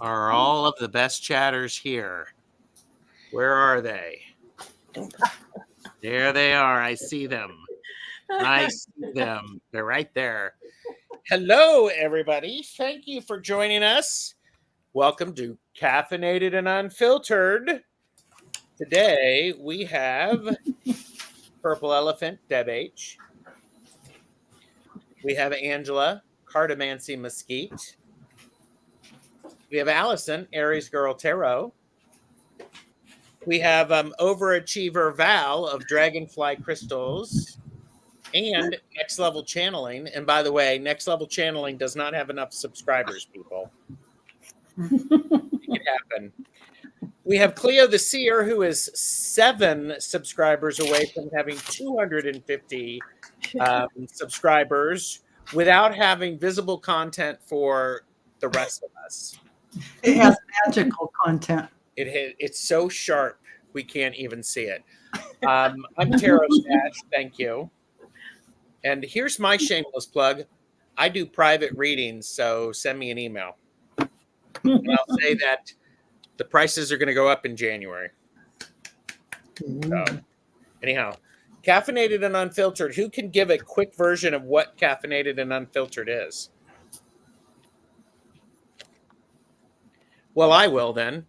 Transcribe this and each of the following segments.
Are all of the best chatters here? Where are they? There they are. I see them. I see them. They're right there. Hello, everybody. Thank you for joining us. Welcome to Caffeinated and Unfiltered. Today we have Purple Elephant, Deb H. We have Angela, Cartomancy Mesquite. We have Allyson, Aries Girl Tarot. We have Overachiever Val of Dragonfly Crystals and Next Level Channeling. And by the way, Next Level Channeling does not have enough subscribers, people. Make it happen. We have Cleo the Seer, who is 7 subscribers away from having 250 subscribers without having visible content for the rest of us. It has magical content. It's so sharp we can't even see it. I'm Tarot Stash, thank you. And here's my shameless plug. I do private readings, so send me an email. And I'll say that the prices are going to go up in January. So, anyhow, Caffeinated and Unfiltered. Who can give a quick version of what Caffeinated and Unfiltered is? Well, I will then.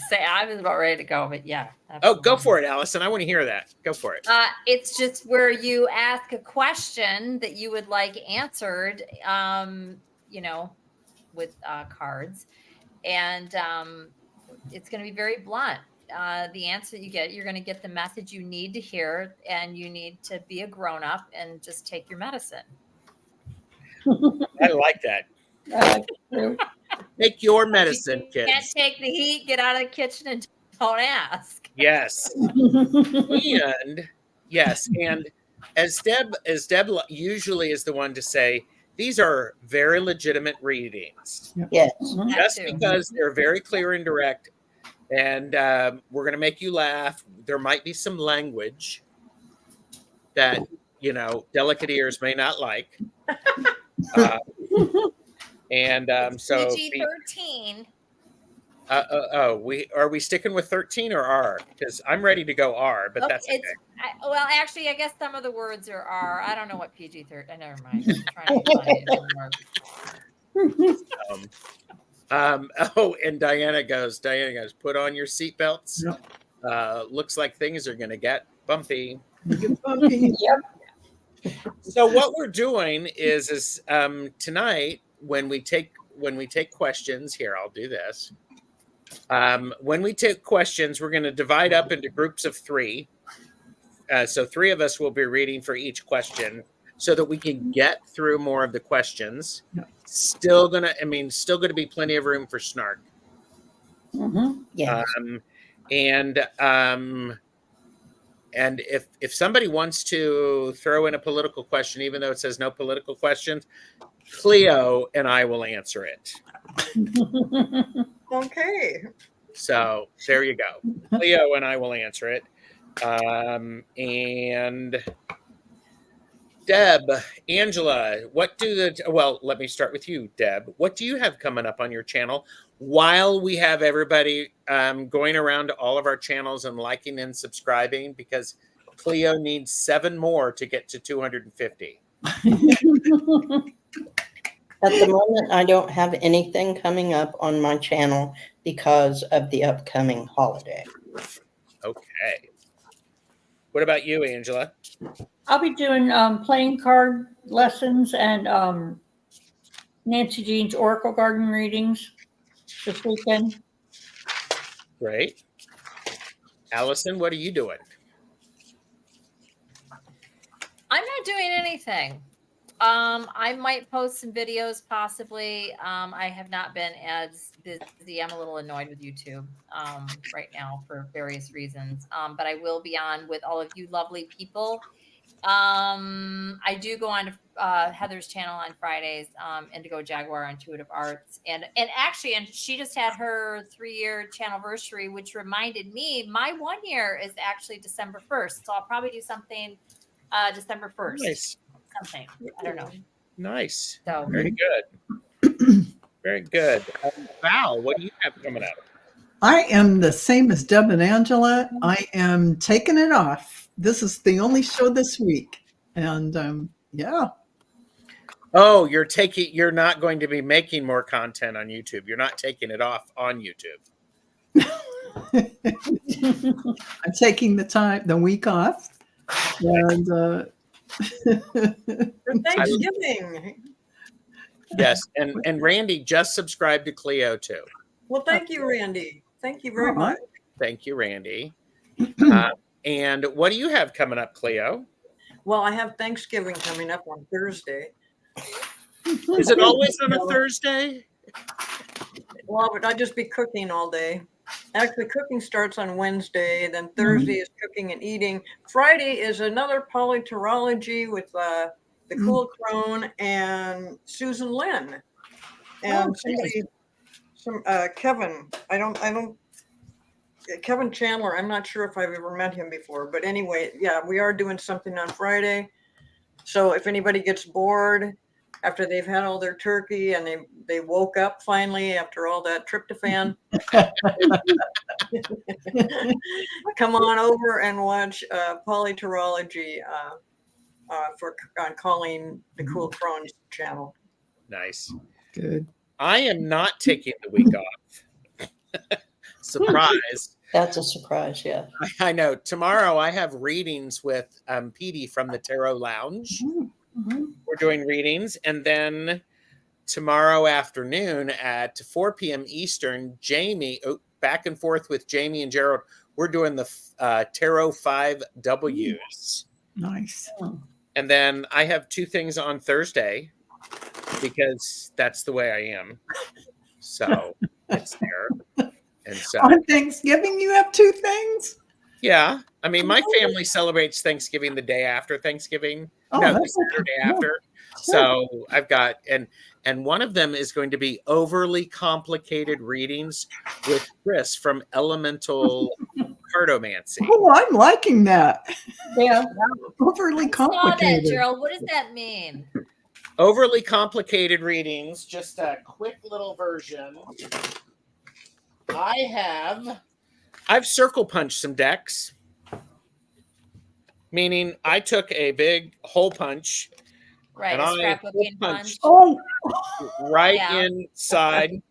Say I was about ready to go, but yeah. Absolutely. Oh, go for it, Allyson. I want to hear that. Go for it. It's just where you ask a question that you would like answered, with cards, and it's going to be very blunt. The answer that you get, you're going to get the message you need to hear, and you need to be a grown-up and just take your medicine. I like that. Take your medicine, kids. Can't take the heat, get out of the kitchen and don't ask. Yes. And as Deb usually is the one to say, these are very legitimate readings. Yes. Just because they're very clear and direct, and we're going to make you laugh. There might be some language that, delicate ears may not like. So PG-13. Are we sticking with 13 or R? Because I'm ready to go R, but that's okay. Actually, I guess some of the words are R. I don't know what PG-13. Never mind. I'm trying to find it anymore. And Diana goes, put on your seatbelts. Yep. Looks like things are going to get bumpy. Yep. So what we're doing is tonight when we take questions here, I'll do this. When we take questions, we're going to divide up into groups of 3. So 3 of us will be reading for each question so that we can get through more of the questions. Still going to be plenty of room for snark. Mm-hmm. Yeah. And if somebody wants to throw in a political question, even though it says no political questions, Cleo and I will answer it. Okay. So there you go. Cleo and I will answer it. And Deb, Angela, let me start with you, Deb. What do you have coming up on your channel while we have everybody going around to all of our channels and liking and subscribing? Because Cleo needs 7 more to get to 250. At the moment, I don't have anything coming up on my channel because of the upcoming holiday. Okay. What about you, Angela? I'll be doing playing card lessons and Nancy Jean's Oracle Garden readings this weekend. Great. Allyson, what are you doing? I'm not doing anything. I might post some videos possibly. I have not been as busy. I'm a little annoyed with YouTube right now for various reasons. But I will be on with all of you lovely people. I do go on to Heather's channel on Fridays, Indigo Jaguar Intuitive Arts. And she just had her 3-year channelversary, which reminded me my 1 year is actually December 1st. So I'll probably do something December 1st. Nice. Something. I don't know. Nice. So very good. Very good. Val, what do you have coming up? I am the same as Deb and Angela. I am taking it off. This is the only show this week. And yeah. Oh, you're not going to be making more content on YouTube. You're not taking it off on YouTube. I'm taking the week off. And For Thanksgiving. Yes, and Randy just subscribed to Cleo too. Well, thank you, Randy. Thank you very Uh-huh. much. Thank you, Randy. And what do you have coming up, Cleo? Well, I have Thanksgiving coming up on Thursday. Is it always on a Thursday? Well, but I'd just be cooking all day. Actually, cooking starts on Wednesday. Then Thursday is cooking and eating. Friday is another polyterology with the Cool Crone and Susan Lynn. And Kevin. Kevin Chandler. I'm not sure if I've ever met him before, but anyway, yeah, we are doing something on Friday. So if anybody gets bored after they've had all their turkey and they woke up finally after all that tryptophan, come on over and watch polyterology on Colleen the Cool Crone's channel. Nice. good. I am not taking the week off. Surprise. That's a surprise, yeah. I know. Tomorrow I have readings with Petey from the Tarot Lounge. Mm-hmm. We're doing readings. And then tomorrow afternoon at 4 p.m. Eastern, Jamie, back and forth with Jamie and Gerald, we're doing the Tarot 5 Ws. Nice. And then I have 2 things on Thursday because that's the way I am. So it's there. And so On Thanksgiving, you have 2 things? yeah, I mean, my family celebrates Thanksgiving the day after Thanksgiving. Oh, No, the that's Saturday okay. after. So I've got and one of them is going to be overly complicated readings with Chris from Elemental Cartomancy. Oh, I'm liking that. Yeah. Overly I saw that, complicated. Gerald. What does that mean? Overly complicated readings. Just a quick little version. I've circle punched some decks, meaning I took a big hole punch Right, and a I scrapbooking punch. Oh, right Yeah. inside.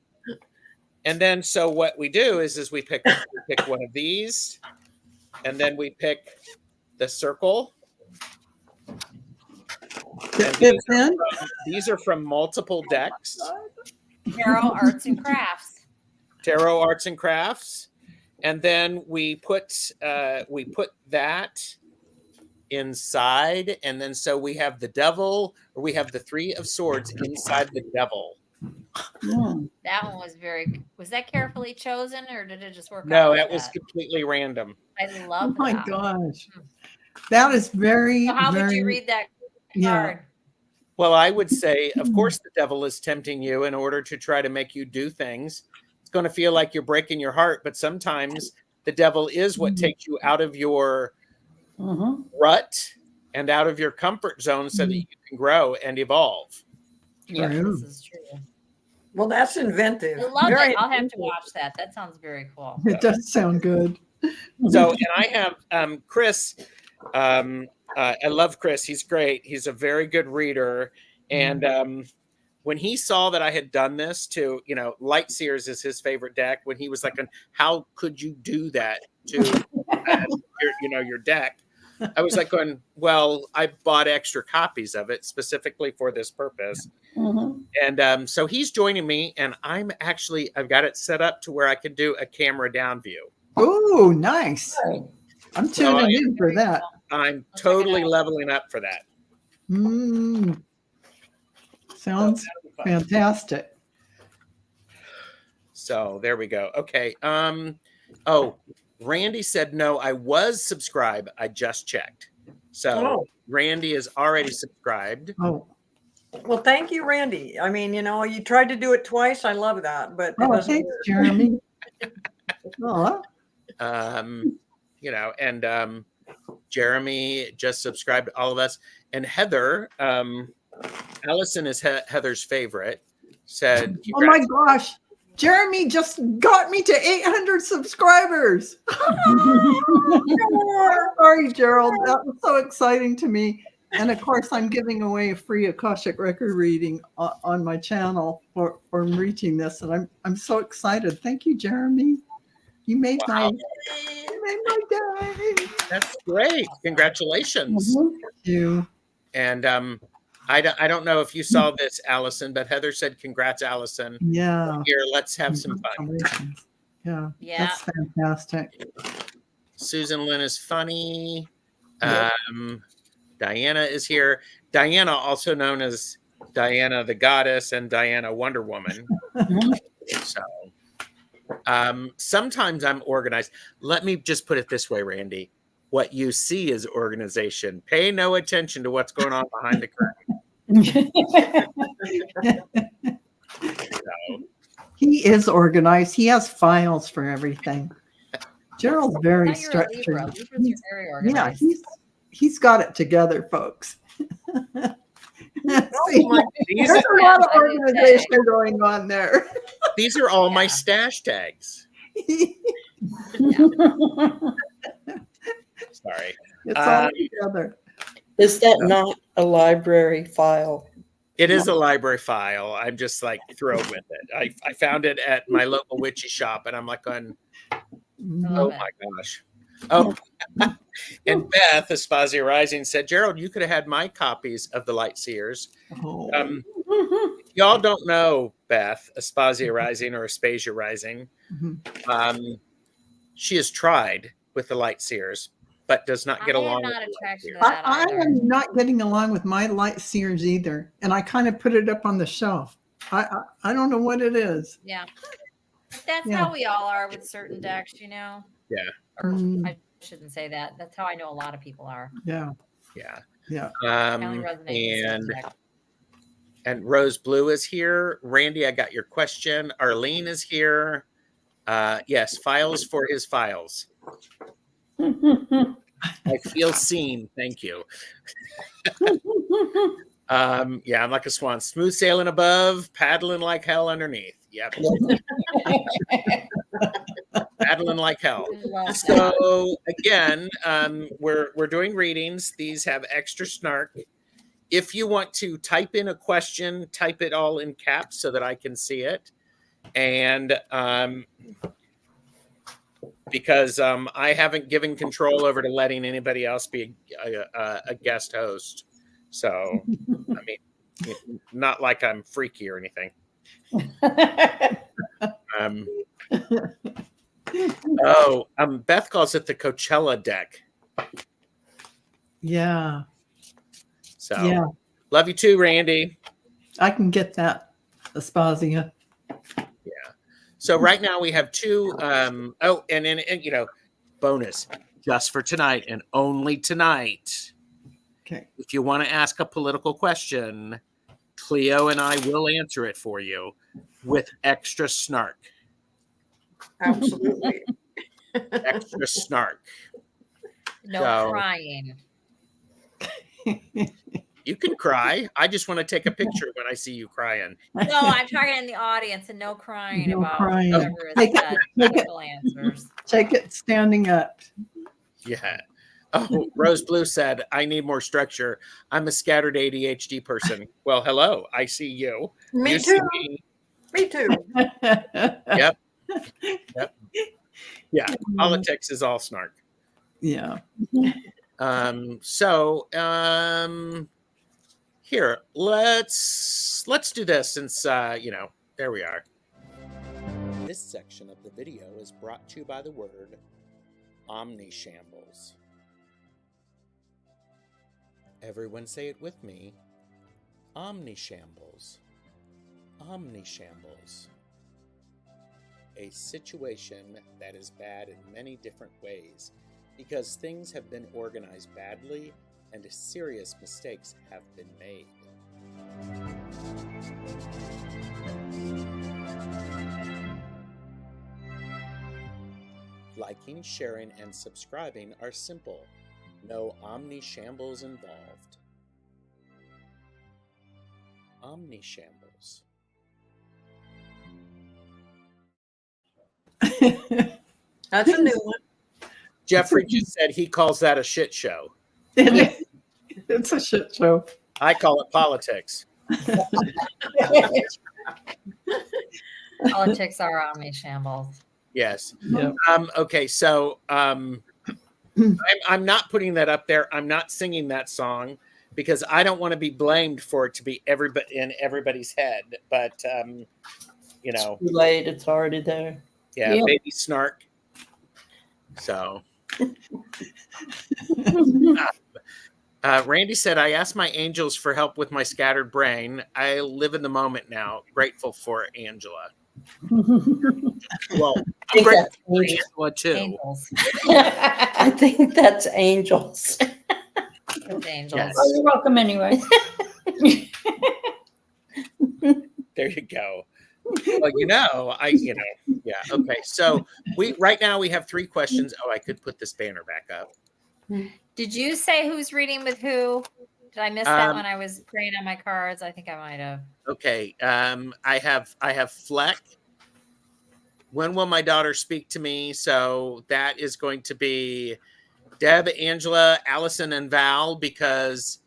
And then so what we do is we pick one of these, and then we pick the circle. And fits in. these are from multiple decks. Tarot Arts and Crafts. Tarot Arts and Crafts, and then we put that inside, and then so we have the devil, or we have the 3 of Swords inside the devil. That one was that carefully chosen, or did it just work out? No, like that was completely random. I Oh love my that. gosh. That is very, So how would very, you read that yeah. card? Well, I would say, of course, the devil is tempting you in order to try to make you do things. It's going to feel like you're breaking your heart, but sometimes the devil is what takes you out of your rut and out of your comfort zone so that you can grow and evolve. Yeah, True. this is true. Well, that's inventive. I love Very it. I'll have to inventive. watch that. That sounds very cool. It does sound good. So, and I have Chris. I love Chris. He's great. He's a very good reader. And when he saw that I had done this to, Light Seers is his favorite deck. When he was like, how could you do that to your deck? I was like going, well, I bought extra copies of it specifically for this purpose. And so he's joining me, and I've got it set up to where I can do a camera down view. Oh, nice. Right. I'm tuning in for that. I'm totally leveling up for that. Sounds fantastic. So there we go. Okay. Randy said no, I was subscribed. I just checked. So Randy is already subscribed. Oh, Well, thank you, Randy. I mean, you tried to do it twice. I love that, but it doesn't thanks, work. Jeremy. Oh, And Jeremy just subscribed to all of us. And Heather, Allyson is Heather's favorite. said, Oh my gosh. Jeremy just got me to 800 subscribers. Sorry, Gerald. That was so exciting to me. And of course, I'm giving away a free Akashic record reading on my channel for reaching this. And I'm so excited. Thank you, Jeremy. You made my day. That's great. Congratulations. Thank you. And I don't know if you saw this, Allison, but Heather said, congrats, Allison. Yeah. Here, let's have some fun. Yeah. Yeah. That's fantastic. Susan Lynn is funny. Diana is here. Diana, also known as Diana the Goddess and Diana Wonder Woman. So sometimes I'm organized. Let me just put it this way, Randy. What you see is organization. Pay no attention to what's going on behind the curtain. So, He is organized. He has files for everything. Gerald's very Now you're a Libra. structured. Libras are very organized. Yeah, he's got it together, folks. See, my- these, there's a lot of I did organization going on there. these are all my Yeah. stash tags. Sorry. It's all together. Is that not a library file? It is a library file. I'm just like thrilled with it. I found it at my local witchy shop, and I'm like going, oh my gosh. Oh, and Beth, Aspasia Rising, said, Gerald, you could have had my copies of the Light Seers. Oh. Y'all don't know Beth, Aspasia Rising or Aspasia Rising. She has tried with the Light Seers, but does not get along with not the Light attracted Seers. to that I either. am not getting along with my Light Seers either, and I kind of put it up on the shelf. I don't know what it is. Yeah. That's Yeah. how we all are with certain decks, you know? Yeah. Or Mm. I shouldn't say that. That's how I know a lot of people are. Yeah, Yeah. yeah. I only resonate with certain decks. And Rose Blue is here. Randy, I got your question. Arlene is here. Yes, files for his files. I feel seen. Thank you. Yeah, I'm like a swan. Smooth sailing above, paddling like hell underneath. Yep. Paddling like hell. Love that. So again, we're doing readings. These have extra snark. If you want to type in a question, type it all in caps so that I can see it. And because I haven't given control over to letting anybody else be a guest host. So, I mean, not like I'm freaky or anything. Beth calls it the Coachella deck. Yeah, So, yeah. love you too, Randy. I can get that, Aspasia. So right now we have two. And bonus just for tonight and only tonight. Okay. If you want to ask a political question, Cleo and I will answer it for you with extra snark. Absolutely. Extra snark. No So- crying. You can cry. I just want to take a picture when I see you crying. No, I'm talking in the audience and no crying No about crying. whatever is Take it- said. take it. Political answers. Take it standing up. Yeah. Oh, Rose Blue said, I need more structure. I'm a scattered ADHD person. Well, hello. I see you. Me You see too. me. Me too. Yep. Yeah. Politics is all snark. Yeah. Here, let's do this since there we are. This section of the video is brought to you by the word omnishambles. Everyone say it with me. Omnishambles. Omnishambles. A situation that is bad in many different ways because things have been organized badly and serious mistakes have been made. Liking, sharing, and subscribing are simple. No omnishambles involved. Omnishambles. That's a new one. Jeffrey just said he calls that a shit show. It's a shit show. I call it politics. Politics are on me, shambles. Yes. Yeah. Okay, so I'm not putting that up there. I'm not singing that song because I don't want to be blamed for it to be in everybody's head. But you know, Too late. It's already there. yeah, Yep. baby snark. So Randy said, I asked my angels for help with my scattered brain. I live in the moment now. Grateful for Angela. Well, I'm think grateful that's for angels. Angela too. Angels. I think that's angels. It's angels. Yes. Well, you're welcome anyway. There you go. Well, yeah. Okay. So right now we have 3 questions. Oh, I could put this banner back up. Did you say who's reading with who? Did I miss that Um, when I was praying on my cards? I think I might have. Okay. I have Fleck. When will my daughter speak to me? So that is going to be Deb, Angela, Allyson, and Val, because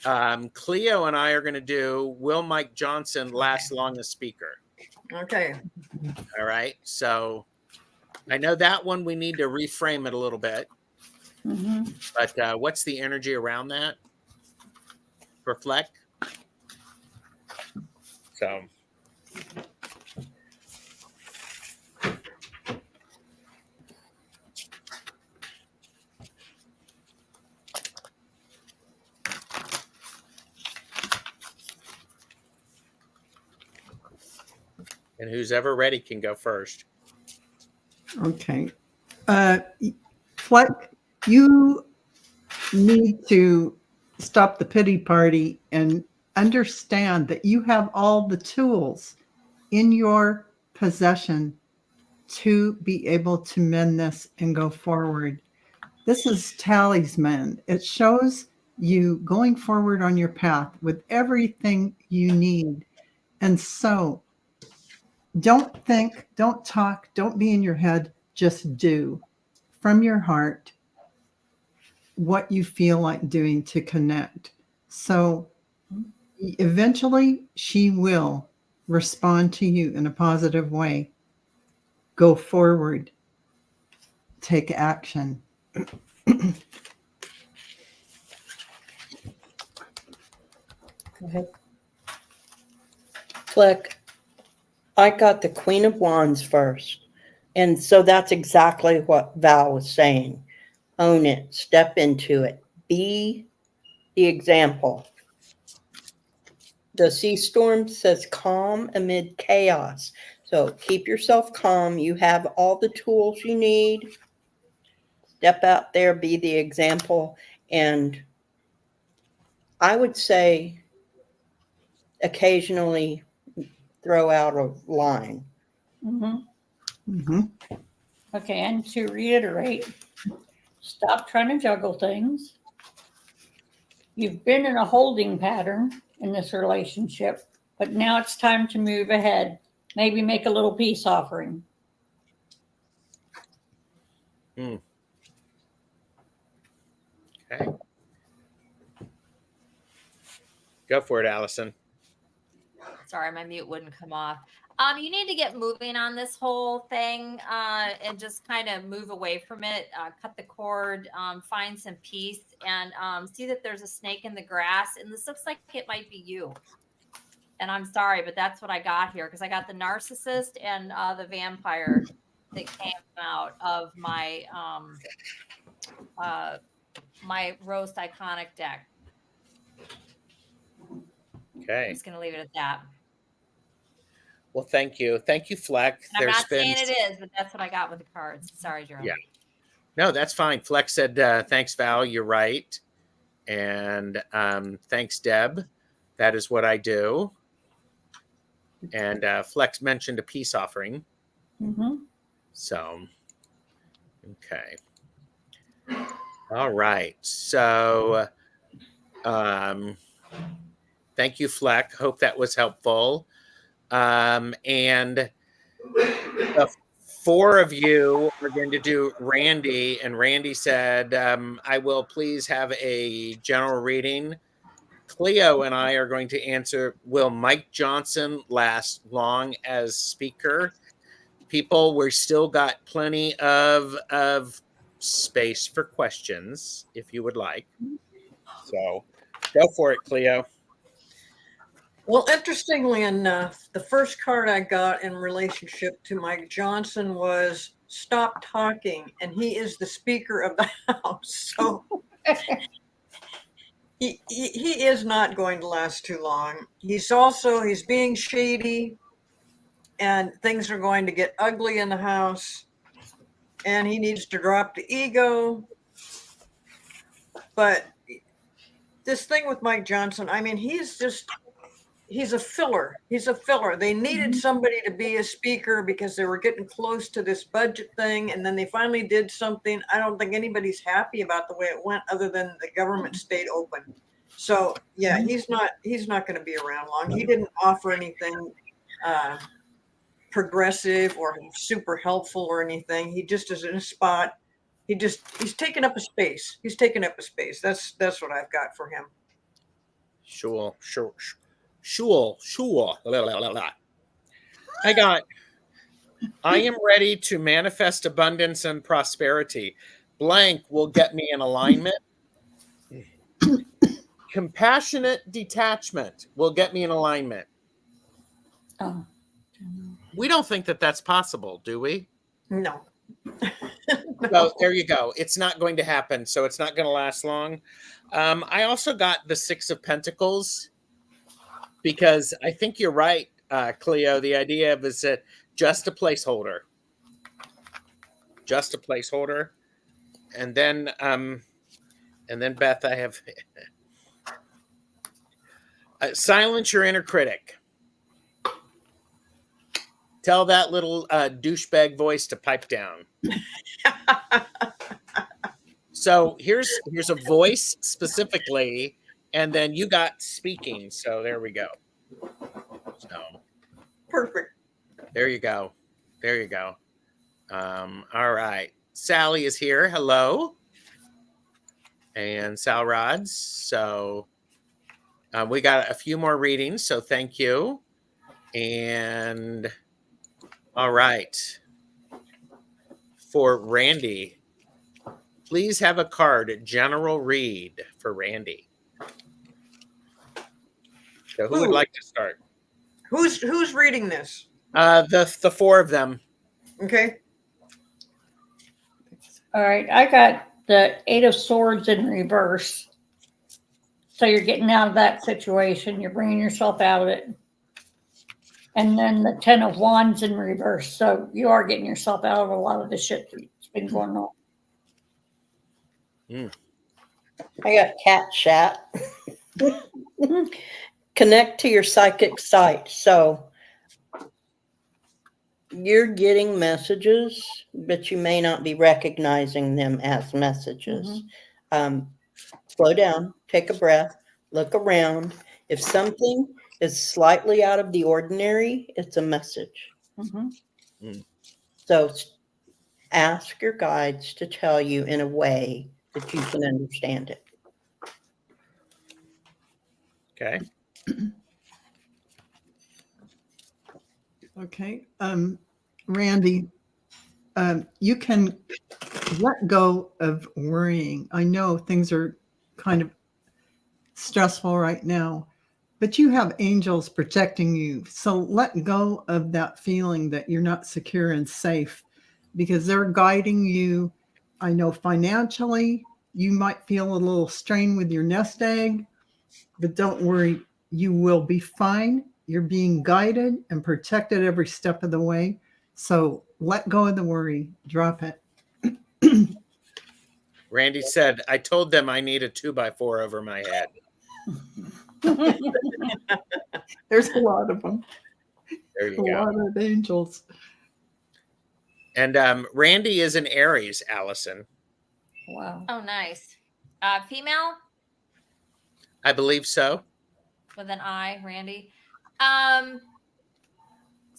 Cleo and I are going to do Will Mike Johnson last long as speaker. Okay. All right. So I know that one we need to reframe it a little bit. Mhm. But what's the energy around that for Fleck? So and who's ever ready can go first. Okay. Fleck, you need to stop the pity party and understand that you have all the tools in your possession to be able to mend this and go forward. This is talisman. It shows you going forward on your path with everything you need. And so don't think, don't talk, don't be in your head, just do from your heart what you feel like doing to connect. So eventually she will respond to you in a positive way. Go forward, take action. Go ahead. Fleck, I got the Queen of Wands first. And so that's exactly what Val was saying. Own it, step into it, be the example. The sea storm says calm amid chaos. So keep yourself calm. You have all the tools you need. Step out there, be the example. And I would say occasionally throw out a line. Mhm. Mhm. Okay, and to reiterate, stop trying to juggle things. You've been in a holding pattern in this relationship, but now it's time to move ahead. Maybe make a little peace offering. Okay. Go for it, Allyson. Sorry, my mute wouldn't come off. You need to get moving on this whole thing and just kind of move away from it. Cut the cord, find some peace, and see that there's a snake in the grass. And this looks like it might be you. And I'm sorry, but that's what I got here because I got the narcissist and the vampire that came out of my my roast iconic deck. I'm Okay. just gonna leave it at that. Well, thank you. Thank you, Fleck. And I'm not saying it is, but that's what I got with the cards. Sorry, Gerald. Yeah. No, that's fine. Fleck said, thanks, Val. You're right. And thanks, Deb. That is what I do. And Flex mentioned a peace offering. Mhm. So, okay. All right. So, thank you, Fleck. Hope that was helpful. And the 4 of you are going to do Randy, and Randy said, I will please have a general reading. Cleo and I are going to answer, will Mike Johnson last long as speaker? People, we're still got plenty of space for questions if you would like. So go for it, Cleo. Well, interestingly enough, the first card I got in relationship to Mike Johnson was stop talking, and he is the Speaker of the House. So he is not going to last too long. He's being shady, and things are going to get ugly in the House, and he needs to drop the ego. But this thing with Mike Johnson, I mean, he's a filler. He's a filler. They needed somebody to be a speaker because they were getting close to this budget thing. And then they finally did something. I don't think anybody's happy about the way it went other than the government stayed open. So yeah, he's not going to be around long. He didn't offer anything progressive or super helpful or anything. He just is in a spot. He's taking up a space. He's taking up a space. That's what I've got for him. Sure. I am ready to manifest abundance and prosperity. Blank will get me in alignment. Compassionate detachment will get me in alignment. Oh. We don't think that that's possible, do we? No. So there you go. It's not going to happen. So it's not going to last long. I also got the 6 of Pentacles because I think you're right, Cleo. The idea of is that just a placeholder. Just a placeholder. And then Beth, I have silence your inner critic. Tell that little douchebag voice to pipe down. So here's a voice specifically, and then you got speaking. So there we go. So Perfect. there you go. There you go. All right. Sally is here. Hello. And Sal Rods. So we got a few more readings. So thank you. And all right. For Randy, please have a card, general read for Randy. So who would like to start? Who's reading this? The 4 of them. Okay. All right, I got the 8 of Swords in reverse. So you're getting out of that situation. You're bringing yourself out of it. And then the 10 of Wands in reverse. So you are getting yourself out of a lot of the shit that's been going on. I got cat chat. Connect to your psychic site. So you're getting messages, but you may not be recognizing them as messages. Slow down, take a breath, look around. If something is slightly out of the ordinary, it's a message. So ask your guides to tell you in a way that you can understand it. Okay. Okay. Randy, you can let go of worrying. I know things are kind of stressful right now, but you have angels protecting you. So let go of that feeling that you're not secure and safe because they're guiding you. I know financially, you might feel a little strain with your nest egg, but don't worry, you will be fine. You're being guided and protected every step of the way. So let go of the worry, drop it. Randy said, I told them I need a 2x4 over my head. There's a lot of them. There you A go. lot of angels. And Randy is an Aries, Allyson. Wow. Oh, nice. Female I believe so. with an I, Randy.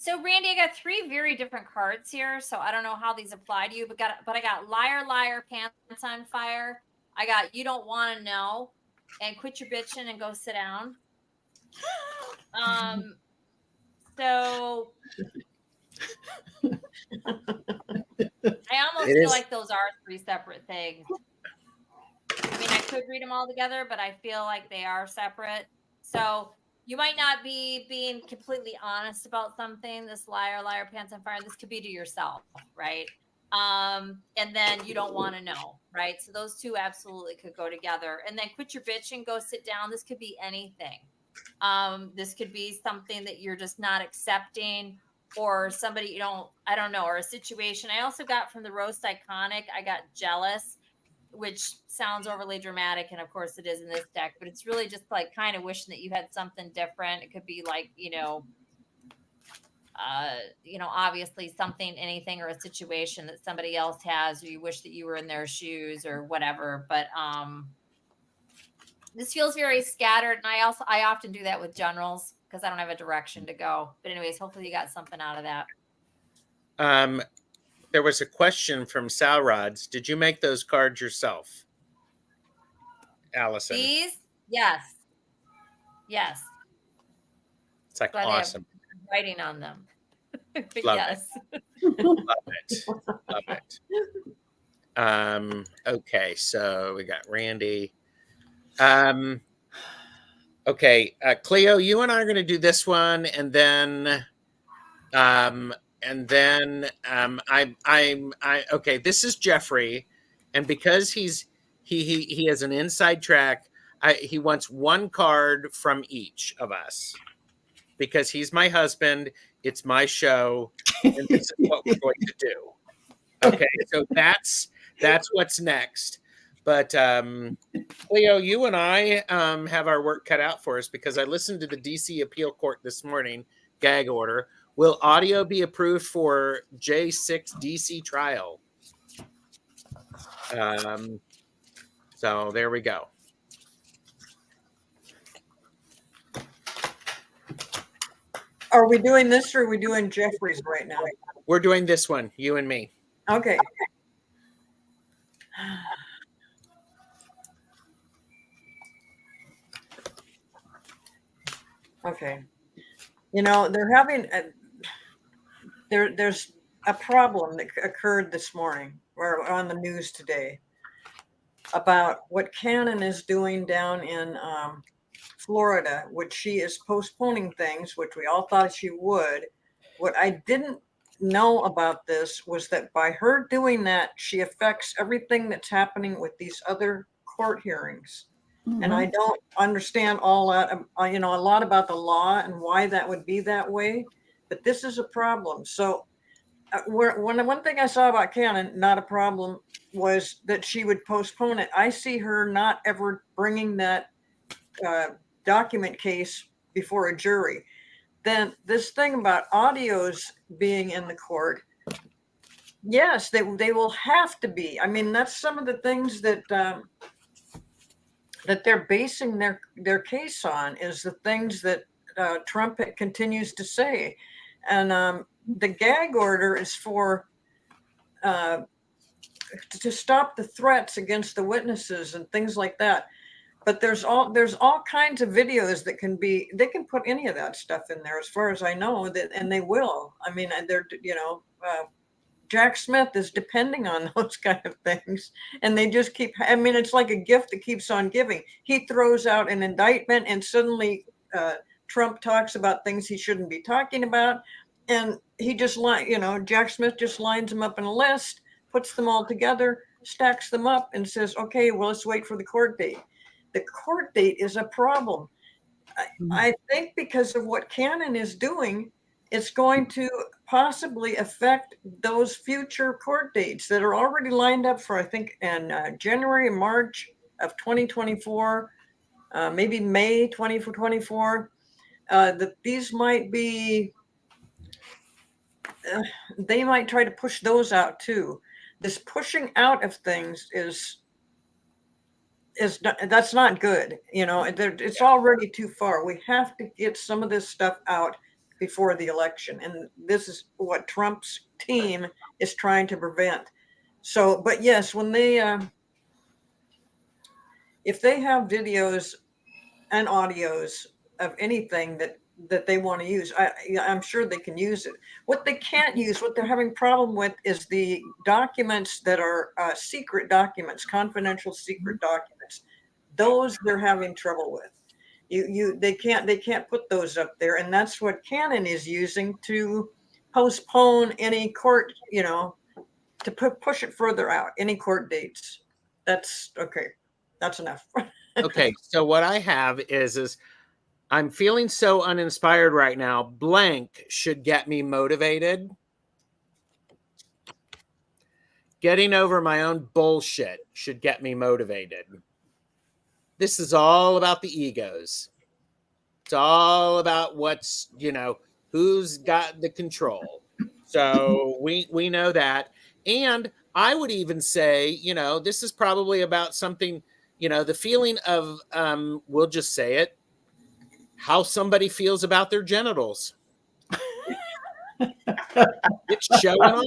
So Randy, I got 3 very different cards here, so I don't know how these apply to you, but I got liar, liar, pants on fire. I got you don't want to know, and quit your bitching and go sit down. So I almost It feel is. like those are 3 separate things. I mean, I could read them all together, but I feel like they are separate. So you might not be being completely honest about something. This liar, liar, pants on fire. This could be to yourself, right? And then you don't want to know, right? So those 2 absolutely could go together. And then quit your bitch and go sit down. This could be anything. This could be something that you're just not accepting, or somebody I don't know, or a situation. I also got from the roast iconic, I got jealous, which sounds overly dramatic, and of course it is in this deck, but it's really just like kind of wishing that you had something different. It could be like, obviously something, anything, or a situation that somebody else has, or you wish that you were in their shoes or whatever. But this feels very scattered, and I often do that with generals because I don't have a direction to go. But anyways, hopefully you got something out of that. There was a question from Salrods. Did you make those cards yourself, Allyson? These, yes. It's like Glad they have awesome. writing on them. But Love yes. Love it. Okay, so we got Randy. Okay, Cleo, you and I are going to do this one, and then okay, this is Jeffrey, and because he has an inside track, he wants 1 card from each of us because he's my husband, it's my show, and this is what we're going to do. Okay, so that's what's next. But Cleo, you and I have our work cut out for us because I listened to the DC Appeal Court this morning, gag order. Will audio be approved for J6 DC trial? So there we go. Are we doing this or are we doing Jeffrey's right now? We're doing this one, you and me. Okay. Okay. They're having there's a problem that occurred this morning or on the news today about what Cannon is doing down in Florida, which she is postponing things, which we all thought she would. What I didn't know about this was that by her doing that, she affects everything that's happening with these other court hearings. Mm-hmm. And I don't understand all that, a lot about the law and why that would be that way. But this is a problem. So one thing I saw about Cannon, not a problem, was that she would postpone it. I see her not ever bringing that document case before a jury. Then this thing about audios being in the court, yes, they will have to be. I mean, that's some of the things that that they're basing their case on, is the things that Trump continues to say. And the gag order is for to stop the threats against the witnesses and things like that. But there's all kinds of videos that they can put any of that stuff in there, as far as I know, and they will. I mean, they're Jack Smith is depending on those kind of things, and they just keep. I mean, it's like a gift that keeps on giving. He throws out an indictment, and suddenly Trump talks about things he shouldn't be talking about, and he just Jack Smith just lines them up in a list, puts them all together, stacks them up, and says, "Okay, well, let's wait for the court date." The court date is a problem. I think because of what Cannon is doing, it's going to possibly affect those future court dates that are already lined up for, I think, in January and March of 2024, maybe May 2024. That these might be, they might try to push those out too. This pushing out of things that's not good. It's already too far. We have to get some of this stuff out before the election. And this is what Trump's team is trying to prevent. So, but yes, when they, if they have videos and audios of anything that they want to use, I'm sure they can use it. What they can't use, what they're having problem with, is the documents that are secret documents, confidential secret documents. Those they're having trouble with. They can't put those up there, and that's what Canon is using to postpone any court, to push it further out, any court dates. That's okay. That's enough. Okay, so what I have is I'm feeling so uninspired right now. Blank should get me motivated. Getting over my own bullshit should get me motivated. This is all about the egos. It's all about what's, who's got the control. So we know that. And I would even say, this is probably about something, the feeling of, we'll just say it, how somebody feels about their genitals. It's showing off.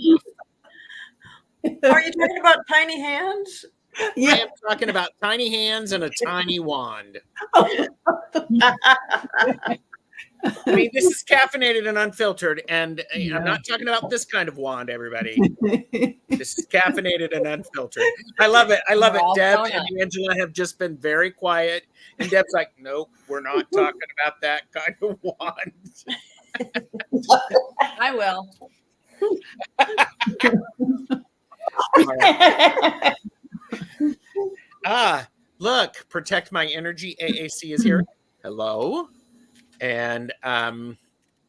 Are you talking about tiny hands? Yeah. I am talking about tiny hands and a tiny wand. I mean, this is caffeinated and unfiltered, and I'm not talking about this kind of wand, everybody. This is caffeinated and unfiltered. I love it. I love it. Deb and Angela have just been very quiet, and Deb's like, nope, we're not talking about that kind of wand. I will. Look, Protect My Energy AAC is here. Hello. And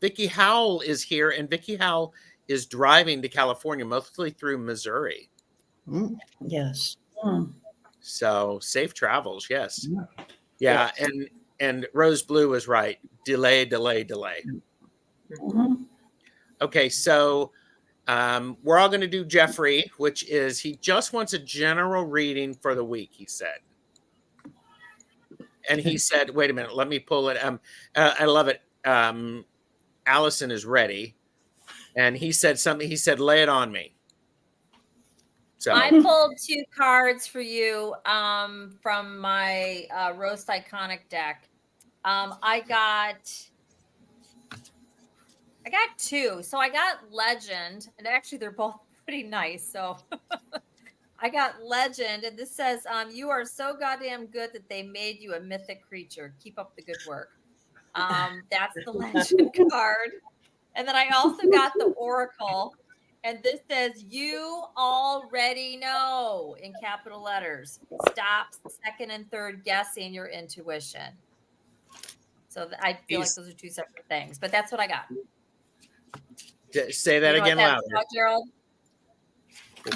Vicki Howell is here, and Vicki Howell is driving to California, mostly through Missouri. Yes. So safe travels. Yes. Yeah. And Rose Blue is right. Delay. Mm-hmm. Okay. So we're all going to do Jeffrey, which is, he just wants a general reading for the week, he said. And he said, wait a minute, let me pull it. I love it. Allyson is ready. And he said something. He said, lay it on me. So I pulled 2 cards for you from my Roast Iconic deck. I got 2. So I got Legend, and actually they're both pretty nice. So I got Legend, and this says, you are so goddamn good that they made you a mythic creature. Keep up the good work. That's the Legend card. And then I also got the Oracle, and this says, you already know, in capital letters. Stop second and third guessing your intuition. So I feel like those are 2 separate things, but that's what I got. Say that again louder. About, Gerald?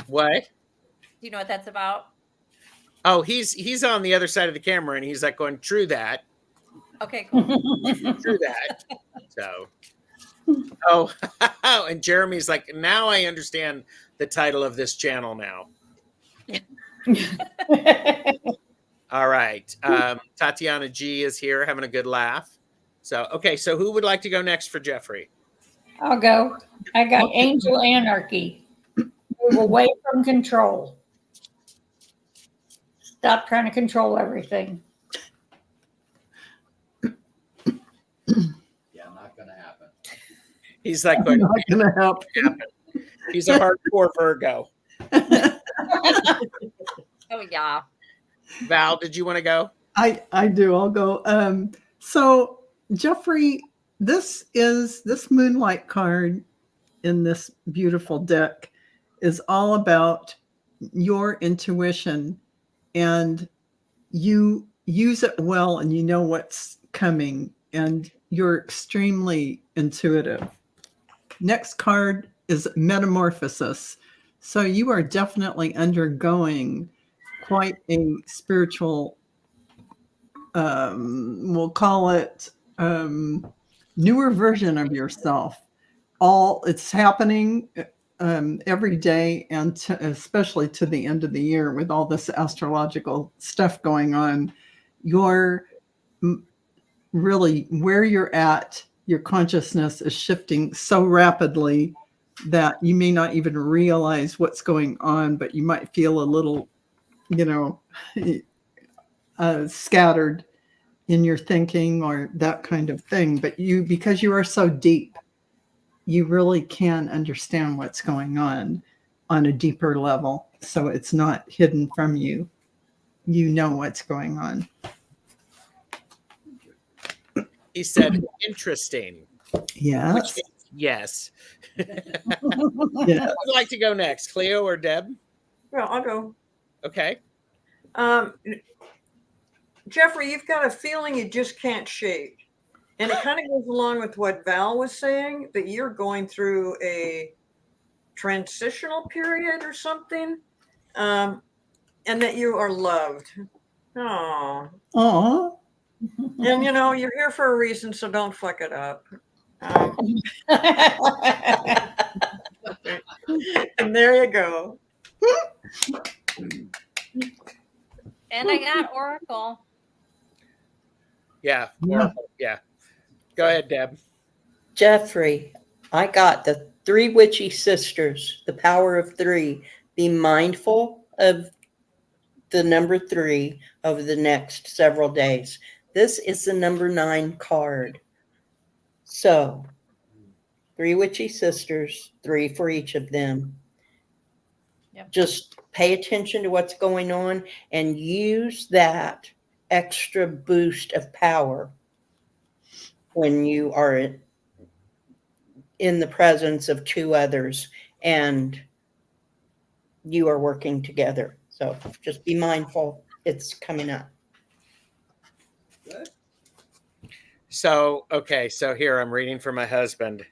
What? Do you know what that's about? Oh, he's on the other side of the camera, and he's like going, true that. Okay, cool. True that. So, and Jeremy's like, now I understand the title of this channel now. All right. Tatiana G is here having a good laugh. So, okay. So who would like to go next for Jeffrey? I'll go. I got Angel Anarchy. Move away from control. Stop trying to control everything. Yeah, not gonna happen. He's like, Not gonna happen. He's a hardcore Virgo. Oh, yeah. Val, did you want to go? I do. I'll go. So Jeffrey, this Moonlight card in this beautiful deck is all about your intuition, and you use it well, and you know what's coming, and you're extremely intuitive. Next card is Metamorphosis. So you are definitely undergoing quite a spiritual, we'll call it newer version of yourself. It's happening every day, and especially to the end of the year with all this astrological stuff going on. You're really where you're at your consciousness is shifting so rapidly that you may not even realize what's going on, but you might feel a little, scattered in your thinking or that kind of thing. But because you are so deep, you really can understand what's going on a deeper level. So it's not hidden from you. You know what's going on. He said, interesting. Yes. Which means yes. Yeah. Who would like to go next, Cleo or Deb? Well, I'll go. Okay. Jeffrey, you've got a feeling you just can't shake. And it kind of goes along with what Val was saying, that you're going through a transitional period or something, and that you are loved. Oh. Aw. And you're here for a reason, so don't fuck it up. And there you go. And I got Oracle. Yeah. Oracle. Yeah. Go ahead, Deb. Jeffrey, I got the 3 witchy sisters, the power of 3. Be mindful of the number 3 over the next several days. This is the number 9 card. So, 3 witchy sisters, 3 for each of them. Yep. Just pay attention to what's going on and use that extra boost of power when you are in the presence of 2 others and you are working together. So just be mindful. It's coming up. So, okay. So here I'm reading for my husband.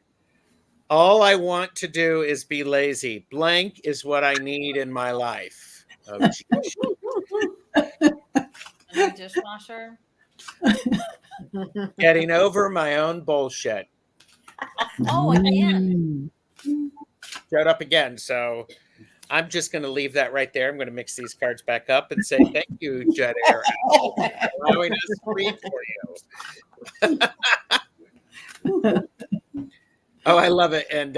All I want to do is be lazy. Blank is what I need in my life. Oh, geez. A new dishwasher. Getting over my own bullshit. Oh, again. Showed up again. So I'm just going to leave that right there. I'm going to mix these cards back up and say thank you, Judd Air, for allowing us to read for you. Oh, I love it. And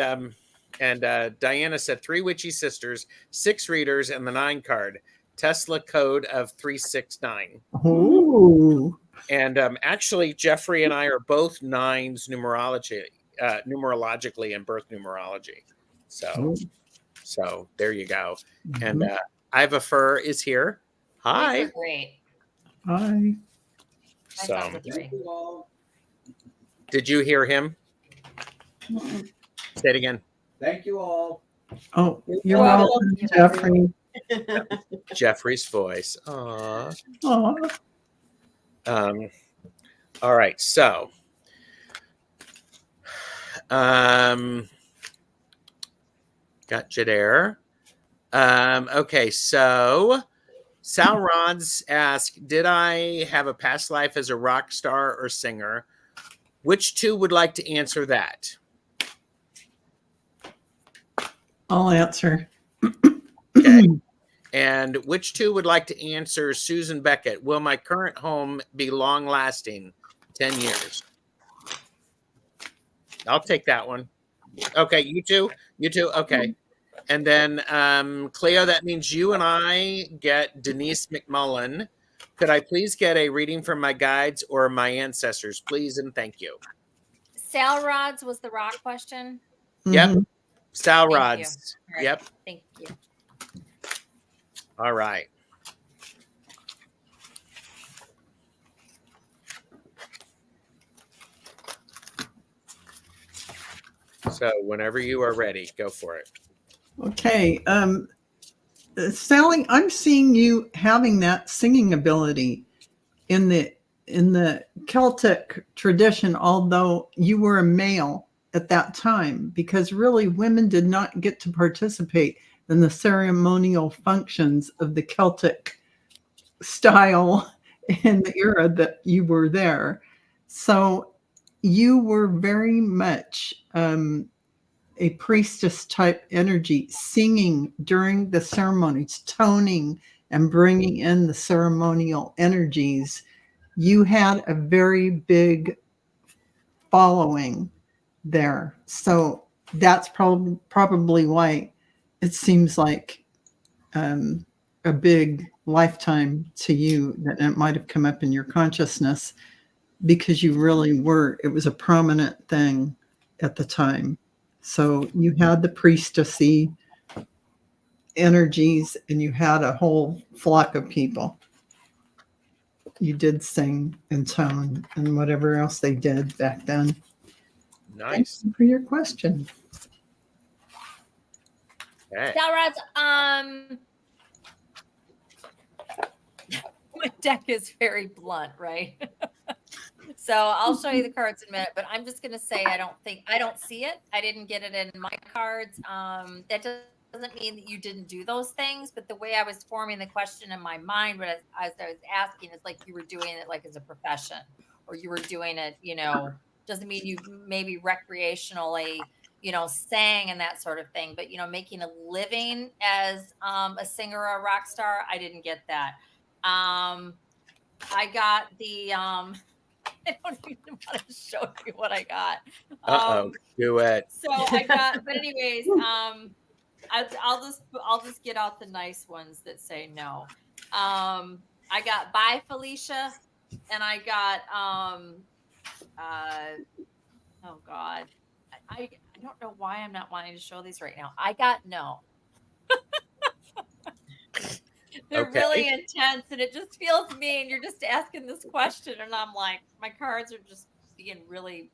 Diana said 3 witchy sisters, 6 readers, and the 9 card. Tesla code of 369. Ooh. And actually, Jeffrey and I are both 9s numerologically in birth numerology. So there you go. And Iva Fur is here. Hi. These are great. Hi. I So, thought the 3. did you hear him? Say it again. Thank you all. Oh, you're welcome. welcome, Jeffrey. Jeffrey's voice. Aww. Aw. All right. So, got Jadair. Okay. So, Sal Rods asked, did I have a past life as a rock star or singer? Which 2 would like to answer that? I'll answer. Okay. And which 2 would like to answer Susan Beckett? Will my current home be long lasting? 10 years. I'll take that one. Okay. You two? Okay. And then Cleo, that means you and I get Denise McMullen. Could I please get a reading from my guides or my ancestors, please? And thank you. Sal Rods was the rock question. Yep. Mhm. Sal Thank Rods. you. All right. Yep. Thank you. All right. So whenever you are ready, go for it. Okay. Sally, I'm seeing you having that singing ability in the Celtic tradition, although you were a male at that time, because really women did not get to participate in the ceremonial functions of the Celtic style in the era that you were there. So you were very much a priestess type energy, singing during the ceremonies, toning and bringing in the ceremonial energies. You had a very big following there. So that's probably why it seems like a big lifetime to you, that it might have come up in your consciousness because you really were, it was a prominent thing at the time. So you had the priestessy energies and you had a whole flock of people. You did sing and tone and whatever else they did back then. Nice. Thank you for your question. Okay. Dalrod, my deck is very blunt, right? So I'll show you the cards in a minute, but I'm just going to say I don't see it. I didn't get it in my cards. That doesn't mean that you didn't do those things, but the way I was forming the question in my mind, but as I was asking, is like you were doing it like as a profession, or you were doing it, doesn't mean you maybe recreationally, sang and that sort of thing, but making a living as a singer or a rock star, I didn't get that. I got the I don't even want to show you what I got. Do it. So I got, but anyways, I'll just get out the nice ones that say no. I got bye Felicia, and I got oh God, I don't know why I'm not wanting to show these right now. I got no. They're really intense, and it just feels mean. You're just asking this question, and I'm like, my cards are just being really.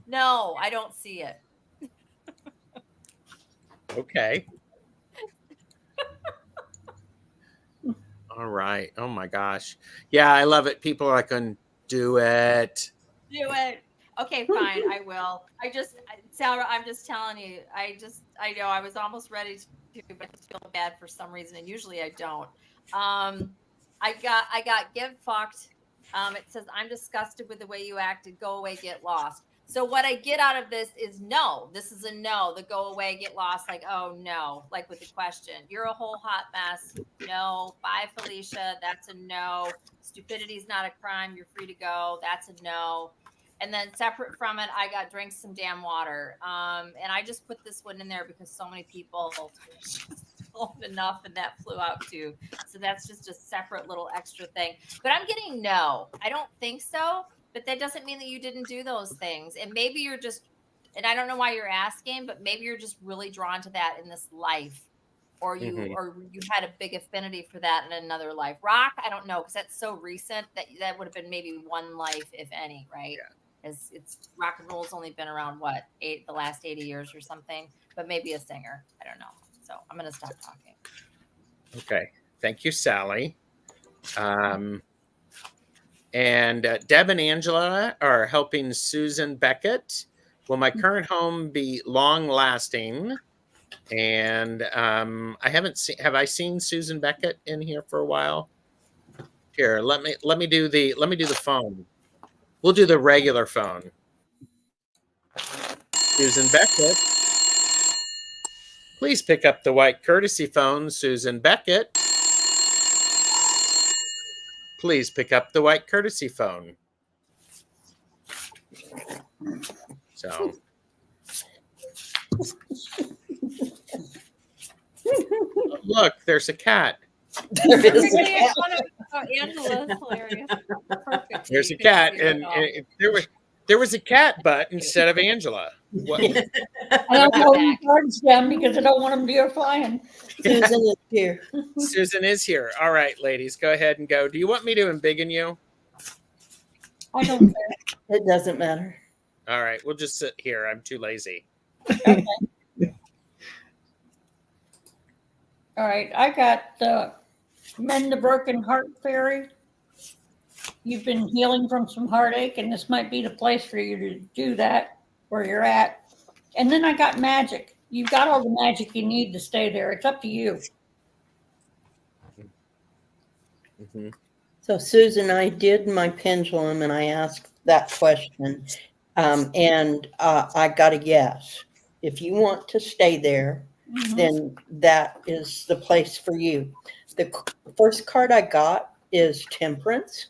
No, I don't see it. Okay. All right. Oh my gosh. Yeah, I love it. People are like, do it. Do it. Okay, fine. I will. Sarah, I'm just telling you. I know I was almost ready to, but I just feel bad for some reason, and usually I don't. I got get fucked. It says I'm disgusted with the way you acted. Go away, get lost. So what I get out of this is no. This is a no. The go away, get lost. Like, oh no. Like with the question, you're a whole hot mess. No. Bye, Felicia. That's a no. Stupidity's not a crime. You're free to go. That's a no. And then separate from it, I got drink some damn water. And I just put this one in there because so many people told enough, and that flew out too. So that's just a separate little extra thing. But I'm getting no. I don't think so. But that doesn't mean that you didn't do those things. And maybe you're just, and I don't know why you're asking, but maybe you're just really drawn to that in this life. Or you had a big affinity for that in another life. Rock, I don't know, because that's so recent that would have been maybe one life, if any, right? Yeah. As it's rock and roll's only been around the last 80 years or something, but maybe a singer. I don't know. So I'm gonna stop talking. Okay. Thank you, Sally. And Deb and Angela are helping Susan Beckett. Will my current home be long lasting? And I haven't seen. Have I seen Susan Beckett in here for a while? Here, let me do the phone. We'll do the regular phone. Susan Beckett, please pick up the white courtesy phone. Susan Beckett, please pick up the white courtesy phone. So. Look, there's a cat. There is a cat. Angela's hilarious. Perfect. There's a cat, and there was a cat, but instead of Angela. What? I don't know the cards down because I don't want them to go flying. Susan is here. Susan is here. All right, ladies, go ahead and go. Do you want me to embiggen you? I don't care. It doesn't matter. All right, we'll just sit here. I'm too lazy. Okay. All right, I got Mend the Broken Heart Fairy. You've been healing from some heartache, and this might be the place for you to do that where you're at. And then I got Magic. You've got all the magic you need to stay there. It's up to you. Mm-hmm. So, Susan, I did my pendulum and I asked that question. And I got a yes. If you want to stay there, then that is the place for you. The first card I got is Temperance,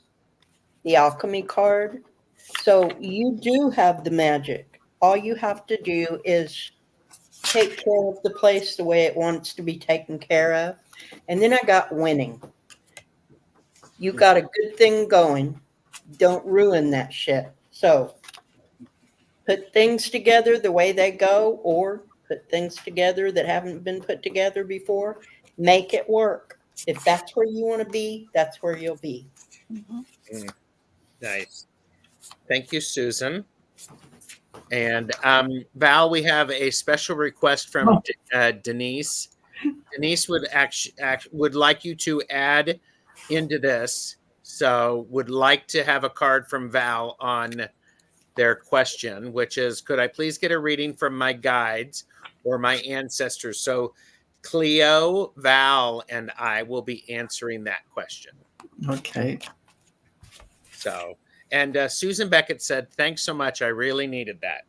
the alchemy card. So you do have the magic. All you have to do is take care of the place the way it wants to be taken care of. And then I got winning. You got a good thing going. Don't ruin that shit. So put things together the way they go, or put things together that haven't been put together before. Make it work. If that's where you want to be, that's where you'll be. Nice. Thank you, Susan. And Val, we have a special request from Denise. Denise would would like you to add into this. So would like to have a card from Val on their question, which is, could I please get a reading from my guides or my ancestors? So Cleo, Val, and I will be answering that question. Okay. So, and Susan Beckett said, thanks so much. I really needed that.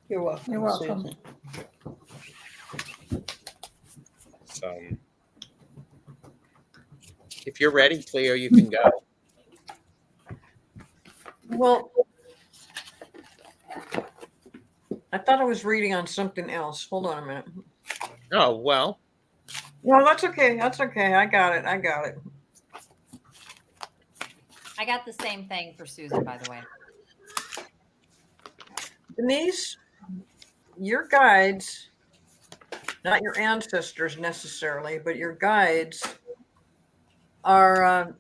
You're welcome. You're welcome. Susan. So if you're ready, Cleo, you can go. Well, I thought I was reading on something else. Hold on a minute. Oh, well. No, that's okay. That's okay. I got it. I got it. I got the same thing for Susan, by the way. Denise, your guides, not your ancestors necessarily, but your guides are,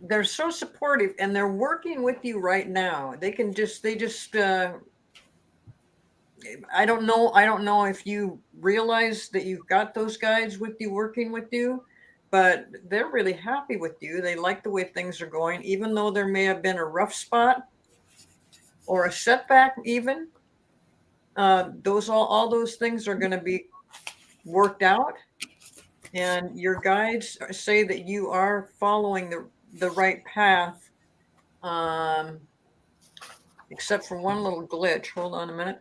they're so supportive, and they're working with you right now. They just, I don't know if you realize that you've got those guides with you, working with you, but they're really happy with you. They like the way things are going, even though there may have been a rough spot or a setback even. All those things are going to be worked out. And your guides say that you are following the right path, except for one little glitch. Hold on a minute.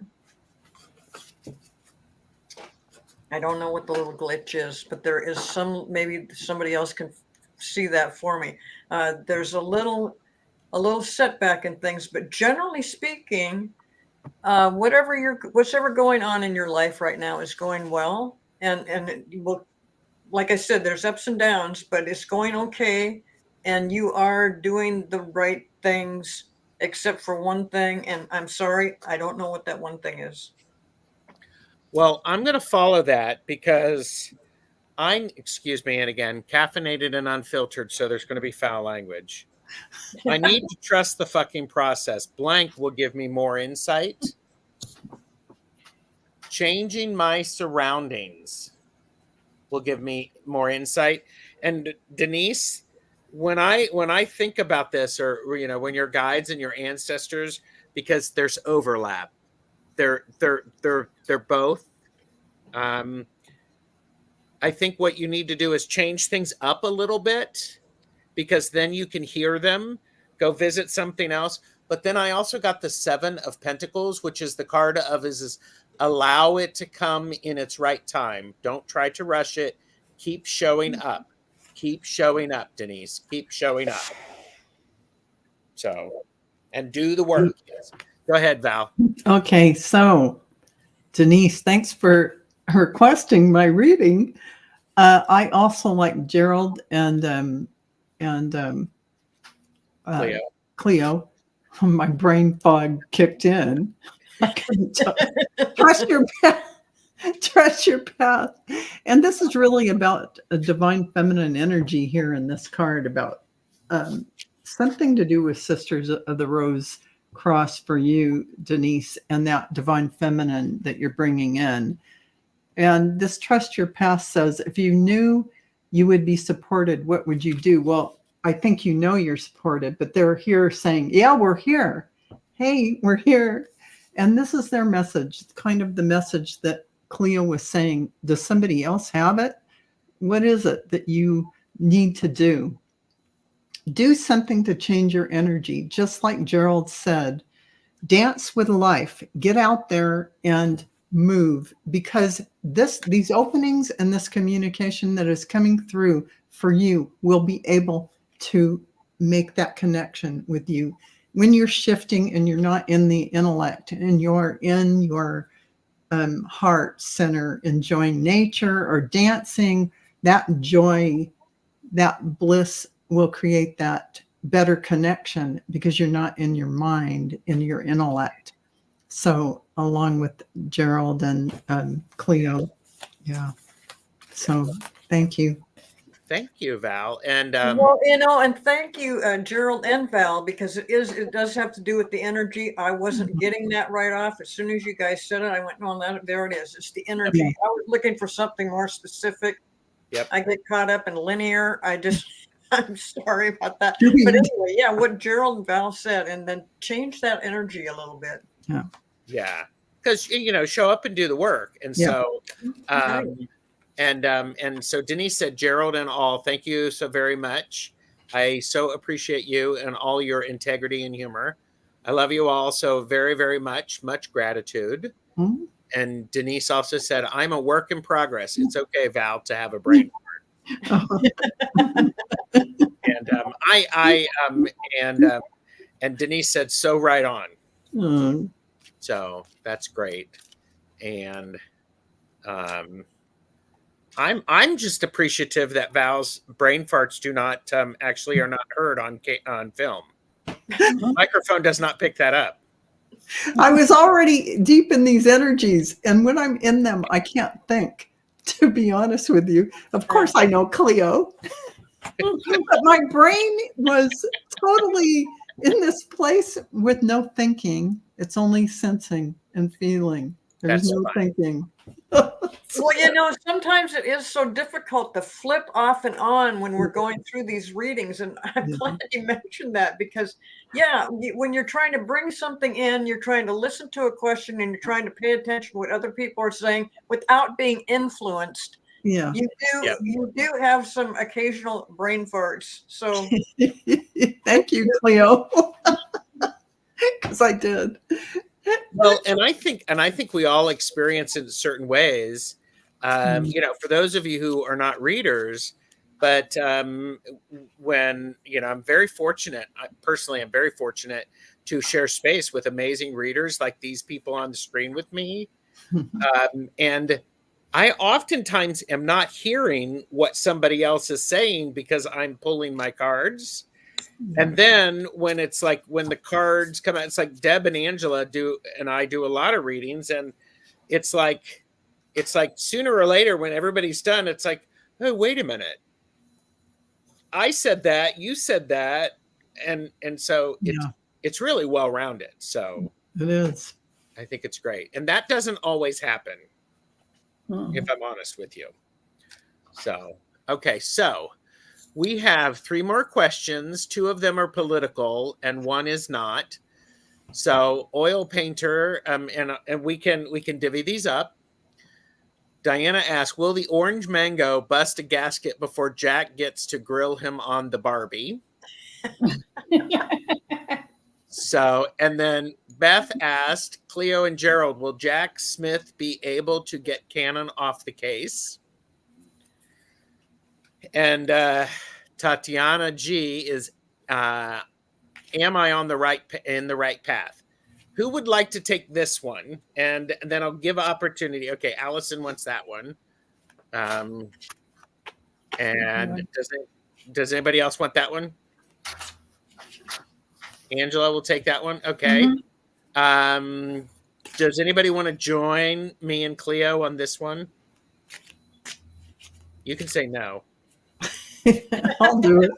I don't know what the little glitch is, but there is some, maybe somebody else can see that for me. There's a little setback in things, but generally speaking, whatever going on in your life right now is going well. And it will, like I said, there's ups and downs, but it's going okay. And you are doing the right things, except for one thing. And I'm sorry, I don't know what that one thing is. Well, I'm going to follow that because excuse me, and again, caffeinated and unfiltered, so there's going to be foul language. I need to trust the fucking process. Blank will give me more insight. Changing my surroundings will give me more insight. And Denise, when I think about this, or when your guides and your ancestors, because there's overlap. They're both. I think what you need to do is change things up a little bit, because then you can hear them. Go visit something else. But then I also got the 7 of Pentacles, which is the card of is allow it to come in its right time. Don't try to rush it. Keep showing up. Keep showing up, Denise. Keep showing up. So, and do the work. Yes. Go ahead, Val. Okay, so Denise, thanks for requesting my reading. I also like Gerald and Cleo. Cleo. My brain fog kicked in. I couldn't tell. Trust your path. Trust your path. And this is really about a divine feminine energy here in this card, about something to do with Sisters of the Rose Cross for you, Denise, and that divine feminine that you're bringing in. And this trust your path says, if you knew you would be supported, what would you do? Well, I think you know you're supported, but they're here saying, yeah, we're here. Hey, we're here. And this is their message, kind of the message that Cleo was saying. Does somebody else have it? What is it that you need to do? Do something to change your energy. Just like Gerald said, dance with life. Get out there and move, because these openings and this communication that is coming through for you will be able to make that connection with you. When you're shifting and you're not in the intellect and you're in your heart center, enjoying nature or dancing, that joy, that bliss will create that better connection because you're not in your mind, in your intellect. So along with Gerald and Cleo. Yeah. So thank you. Thank you, Val. And Well, and thank you, Gerald and Val, because it does have to do with the energy. I wasn't getting that right off. As soon as you guys said it, I went, no, there it is. It's the energy. Yeah. I was looking for something more specific. Yep. I get caught up in linear. I'm sorry about that. Do we- But anyway, yeah, what Gerald and Val said, and then change that energy a little bit. yeah, because show up and do the work. And Yeah. so and so Denise said, Gerald and all, thank you so very much. I so appreciate you and all your integrity and humor. I love you all so very, very much. Much gratitude. Mhm. And Denise also said, I'm a work in progress. It's okay, Val, to have a brain fart. And Denise said, so right on. Mm. So that's great. And I'm just appreciative that Val's brain farts do not actually are not heard on film. Microphone does not pick that up. I was already deep in these energies, and when I'm in them, I can't think, to be honest with you. Of course, I know Cleo, but my brain was totally in this place with no thinking. It's only sensing and feeling. There's That's no fine. thinking. Well, sometimes it is so difficult to flip off and on when we're going through these readings. And I'm glad you mentioned that because, when you're trying to bring something in, you're trying to listen to a question and you're trying to pay attention to what other people are saying without being influenced. Yeah. You do have some occasional brain farts. So Thank you, Cleo. Because I did. Well, and I think we all experience it in certain ways. For those of you who are not readers, but when I'm very fortunate. I'm very fortunate to share space with amazing readers like these people on the screen with me, and I oftentimes am not hearing what somebody else is saying because I'm pulling my cards. And then when the cards come out, it's like Deb and Angela I do a lot of readings, and it's like sooner or later when everybody's done, it's like, oh, wait a minute. I said that, you said that, and so it's really well rounded. So It is. I think it's great. And that doesn't always happen, if I'm honest with you. So, okay, so we have 3 more questions. 2 of them are political and 1 is not. So oil painter, and we can divvy these up. Diana asks, will the orange mango bust a gasket before Jack gets to grill him on the Barbie? So, and then Beth asked, Cleo and Gerald, will Jack Smith be able to get Cannon off the case? And Tatiana G is, am I on the right path? Who would like to take this one? And then I'll give opportunity. Okay, Allyson wants that one. And does anybody else want that one? Angela will take that one. Okay. Does anybody want to join me and Cleo on this one? You can say no. I'll do it.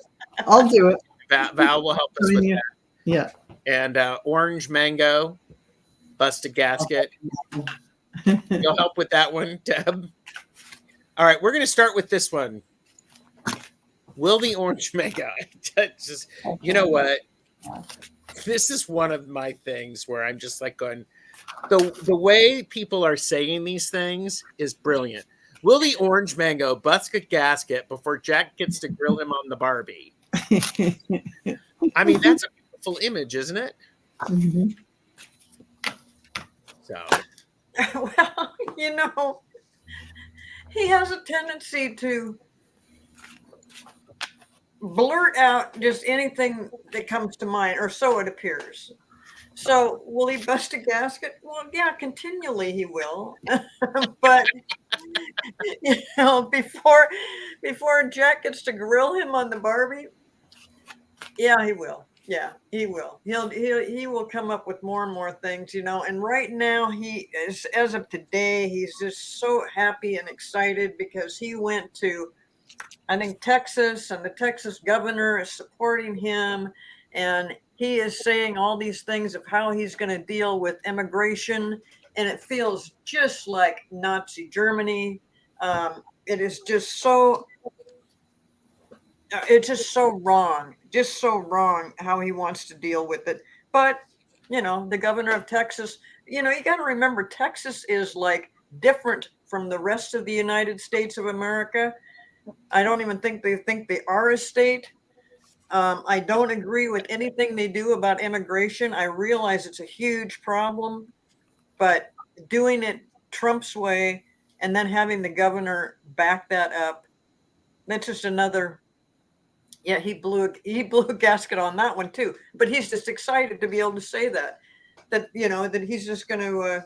Val will help us with that. Yeah. And orange mango, bust a gasket. You'll help with that one, Deb. All right, we're going to start with this one. Will the orange mango? Just, you know what? This is one of my things where I'm just like going, the way people are saying these things is brilliant. Will the orange mango bust a gasket before Jack gets to grill him on the Barbie? I mean, that's a beautiful image, isn't it? Mm-hmm. So, well, he has a tendency to blurt out just anything that comes to mind, or so it appears. So will he bust a gasket? Well, yeah, continually he will. But before Jack gets to grill him on the Barbie, yeah, he will. Yeah, he will. He will come up with more and more things, And right now, he is, as of today, he's just so happy and excited because he went to, I think, Texas, and the Texas governor is supporting him, and he is saying all these things of how he's going to deal with immigration, and it feels just like Nazi Germany. It is just so. It's just so wrong how he wants to deal with it. But the governor of Texas, you got to remember, Texas is like different from the rest of the United States of America. I don't even think they are a state. I don't agree with anything they do about immigration. I realize it's a huge problem, but doing it Trump's way and then having the governor back that up, that's just another. Yeah, he blew a gasket on that one too. But he's just excited to be able to say that that he's just going to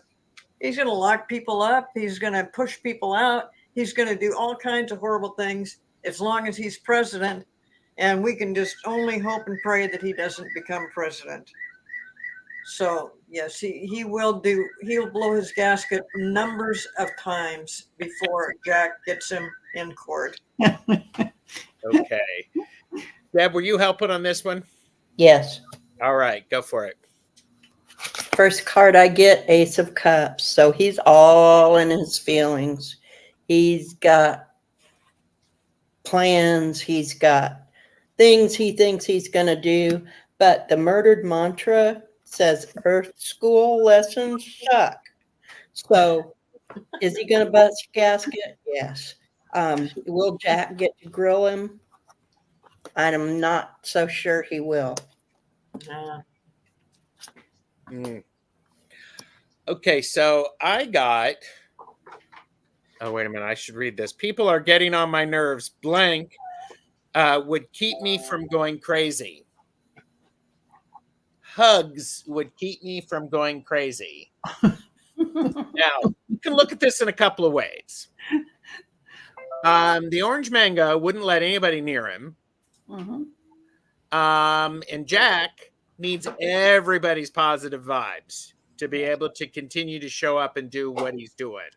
lock people up. He's going to push people out. He's going to do all kinds of horrible things as long as he's president. And we can just only hope and pray that he doesn't become president. So yes, he'll blow his gasket numbers of times before Jack gets him in court. Okay. Deb, were you helping on this one? Yes. All right, go for it. First card I get, Ace of Cups. So he's all in his feelings. He's got plans. He's got things he thinks he's going to do. But the murdered mantra says Earth School lessons suck. So is he going to bust a gasket? Yes. Will Jack get to grill him? I'm not so sure he will. Okay, so I got. Oh, wait a minute. I should read this. People are getting on my nerves. Blank would keep me from going crazy. Hugs would keep me from going crazy. Now, you can look at this in a couple of ways. The orange mango wouldn't let anybody near him. Mhm. And Jack needs everybody's positive vibes to be able to continue to show up and do what he's doing.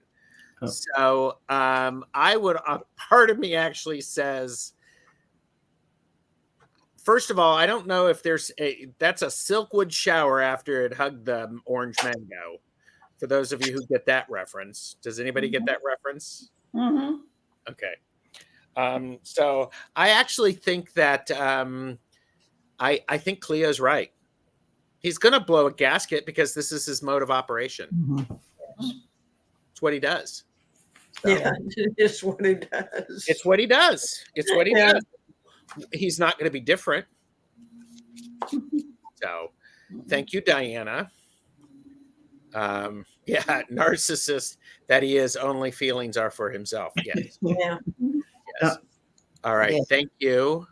Oh. So I would, part of me actually says, first of all, I don't know if that's a Silkwood shower after it hugged the orange mango. For those of you who get that reference, does anybody get that reference? Mm-hmm. Okay. So I actually think that I think Cleo's right. He's going to blow a gasket because this is his mode of operation. Mhm. It's what he does. So, Yeah, it's what he does. it's what he does. It's what he Yeah. does. He's not going to be different. So thank you, Diana. Yeah, narcissist that he is, only feelings are for himself. Yes. Yeah. Yes. All right. Yeah. Thank you.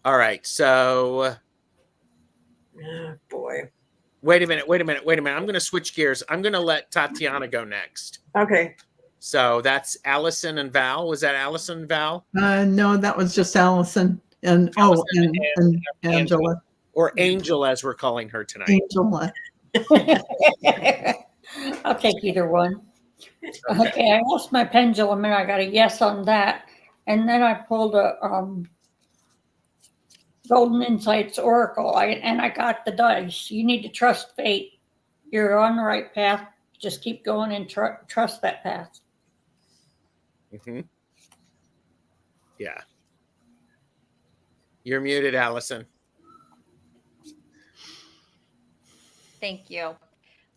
All right. So Oh, boy. wait a minute. I'm going to switch gears. I'm going to let Tatiana go next. Okay. So that's Allyson and Val. Was that Allyson and Val? No, that was just Allyson and Allyson and Angela. Or Angel, as we're calling her tonight. Angela. I'll take either one. Okay, I lost my pendulum and I got a yes on that. And then I pulled a Golden Insights Oracle and I got the dice. You need to trust fate. You're on the right path. Just keep going and trust that path. Mm-hmm. Yeah. You're muted, Allyson. Thank you.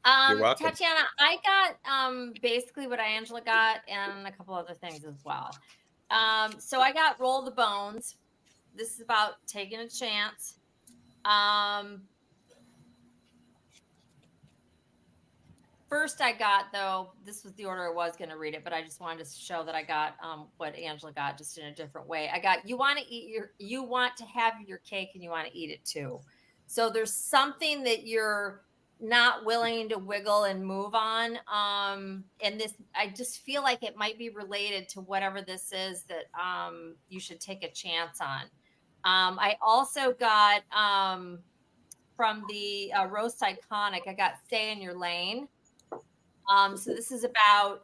You're welcome. Tatiana, I got basically what Angela got and a couple other things as well. So I got Roll the Bones. This is about taking a chance. first I got, though, this was the order I was going to read it, but I just wanted to show that I got what Angela got, just in a different way. I got, you want to have your cake and you want to eat it too. So there's something that you're not willing to wiggle and move on. And this, I just feel like it might be related to whatever this is that you should take a chance on. I also got from the Roast Iconic, I got Stay in Your Lane. So this is about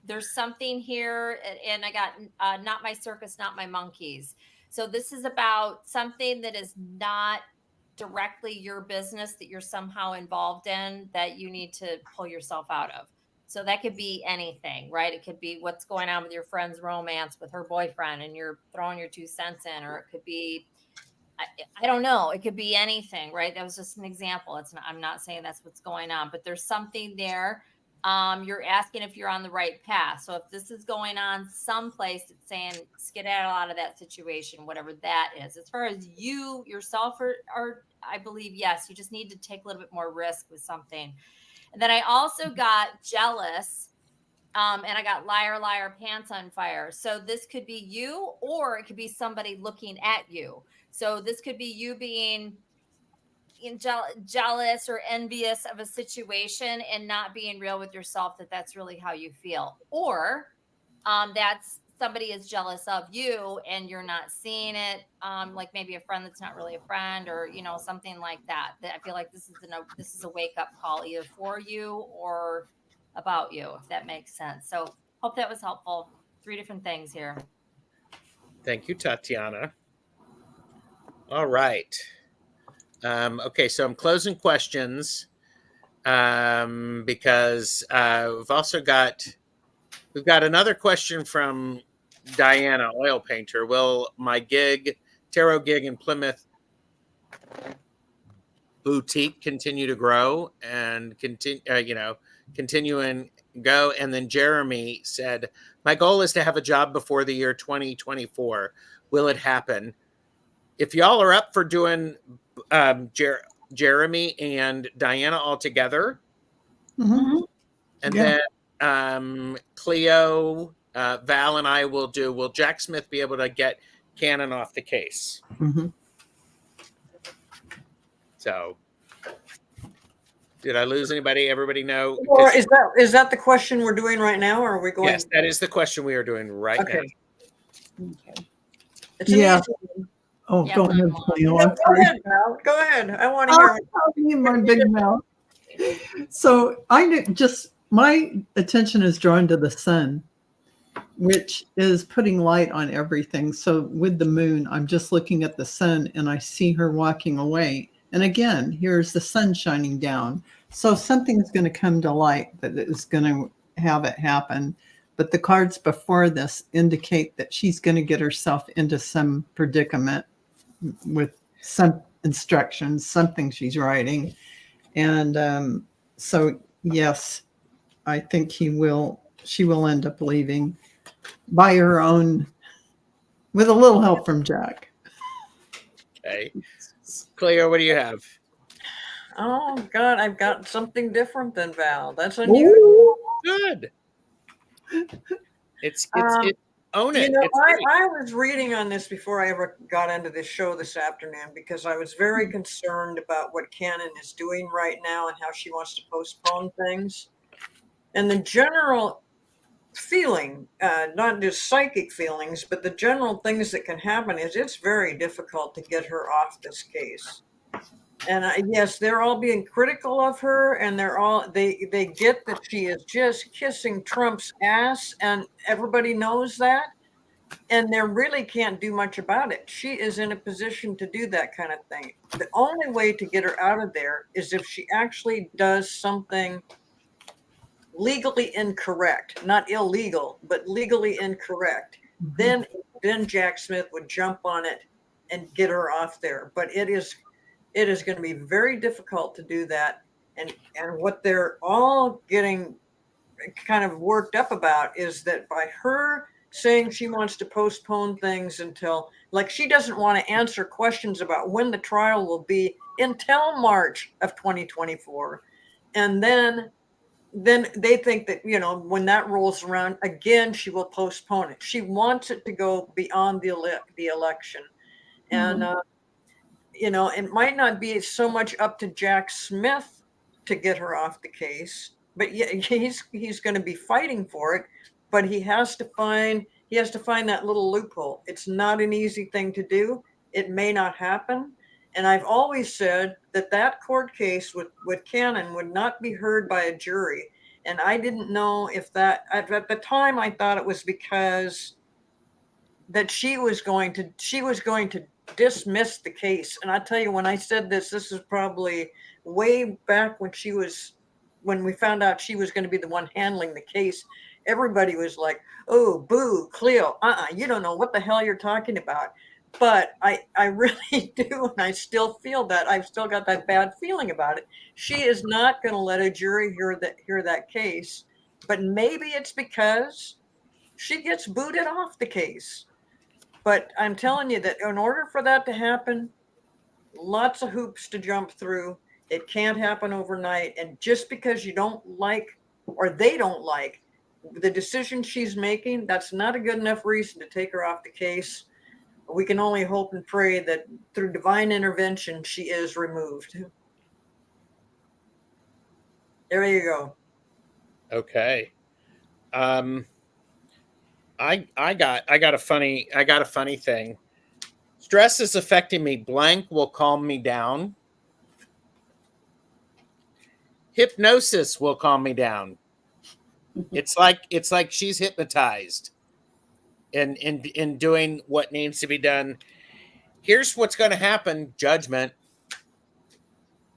there's something here, and I got Not My Circus, Not My Monkeys. So this is about something that is not directly your business that you're somehow involved in that you need to pull yourself out of. So that could be anything, right? It could be what's going on with your friend's romance with her boyfriend and you're throwing your 2 cents in, or it could be I don't know. It could be anything, right? That was just an example. It's not, I'm not saying that's what's going on, but there's something there. You're asking if you're on the right path. So if this is going on someplace, it's saying skedaddle out of that situation, whatever that is. As far as you yourself are, I believe, yes, you just need to take a little bit more risk with something. And then I also got Jealous. And I got Liar, Liar, Pants on Fire. So this could be you, or it could be somebody looking at you. So this could be you being jealous or envious of a situation and not being real with yourself that that's really how you feel. Or that's somebody is jealous of you and you're not seeing it. Like maybe a friend that's not really a friend, or, you know, something like that. That I feel like this is a wake up call either for you or about you, if that makes sense. So hope that was helpful. 3 different things here. Thank you, Tatiana. All right. Okay, so I'm closing questions because we've got another question from Diana, oil painter. Will my tarot gig in Plymouth boutique continue to grow and continue and go? And then Jeremy said, my goal is to have a job before the year 2024. Will it happen? If y'all are up for doing Jeremy and Diana all together, Mhm. and Yeah. then Cleo, Val, and I will Jack Smith be able to get Cannon off the case? Mhm. So, did I lose anybody? Everybody know? Or is that the question we're doing right now, or are we going? Yes, that is the question we are doing right now. Okay. It's an Yeah. easy one. Oh, Yeah, go I'm ahead, on. Cleo. No, I'm go sorry. ahead, Val. Go ahead. I want to hear. Oh, my big mouth. So my attention is drawn to the sun, which is putting light on everything. So with the moon, I'm just looking at the sun and I see her walking away. And again, here's the sun shining down. So something's going to come to light that is going to have it happen. But the cards before this indicate that she's going to get herself into some predicament with some instructions, something she's writing. And so, yes, I think she will end up leaving by her own, with a little help from Jack. Okay, Cleo, what do you have? Oh God, I've got something different than Val. That's unusual. Good. It's own You it. know, It's great. I was reading on this before I ever got into this show this afternoon because I was very concerned about what Cannon is doing right now and how she wants to postpone things. And the general feeling, not just psychic feelings, but the general things that can happen is it's very difficult to get her off this case. And yes, they're all being critical of her, and they get that she is just kissing Trump's ass, and everybody knows that, and they really can't do much about it. She is in a position to do that kind of thing. The only way to get her out of there is if she actually does something legally incorrect, not illegal, but legally incorrect. Then Jack Smith would jump on it and get her off there. But it is going to be very difficult to do that. And what they're all getting kind of worked up about is that by her saying she wants to postpone things until, like, she doesn't want to answer questions about when the trial will be until March of 2024. And then they think that, you know, when that rolls around again, she will postpone it. She wants it to go beyond the election. And, you know, it might not be so much up to Jack Smith to get her off the case, but yeah, he's going to be fighting for it, but he has to find that little loophole. It's not an easy thing to do. It may not happen. And I've always said that court case with Cannon would not be heard by a jury. And I didn't know if that, at the time, I thought it was because that she was going to dismiss the case. And I tell you, when I said this is probably way back when we found out she was going to be the one handling the case. Everybody was like, oh, boo, Cleo, you don't know what the hell you're talking about. But I really do, and I still feel that. I've still got that bad feeling about it. She is not going to let a jury hear that case, but maybe it's because she gets booted off the case. But I'm telling you that in order for that to happen, lots of hoops to jump through. It can't happen overnight. And just because you don't like, or they don't like, the decision she's making, that's not a good enough reason to take her off the case. We can only hope and pray that through divine intervention, she is removed. There you go. Okay. I got a funny thing. Stress is affecting me. Blank will calm me down. Hypnosis will calm me down. It's like she's hypnotized in doing what needs to be done. Here's what's going to happen. Judgment's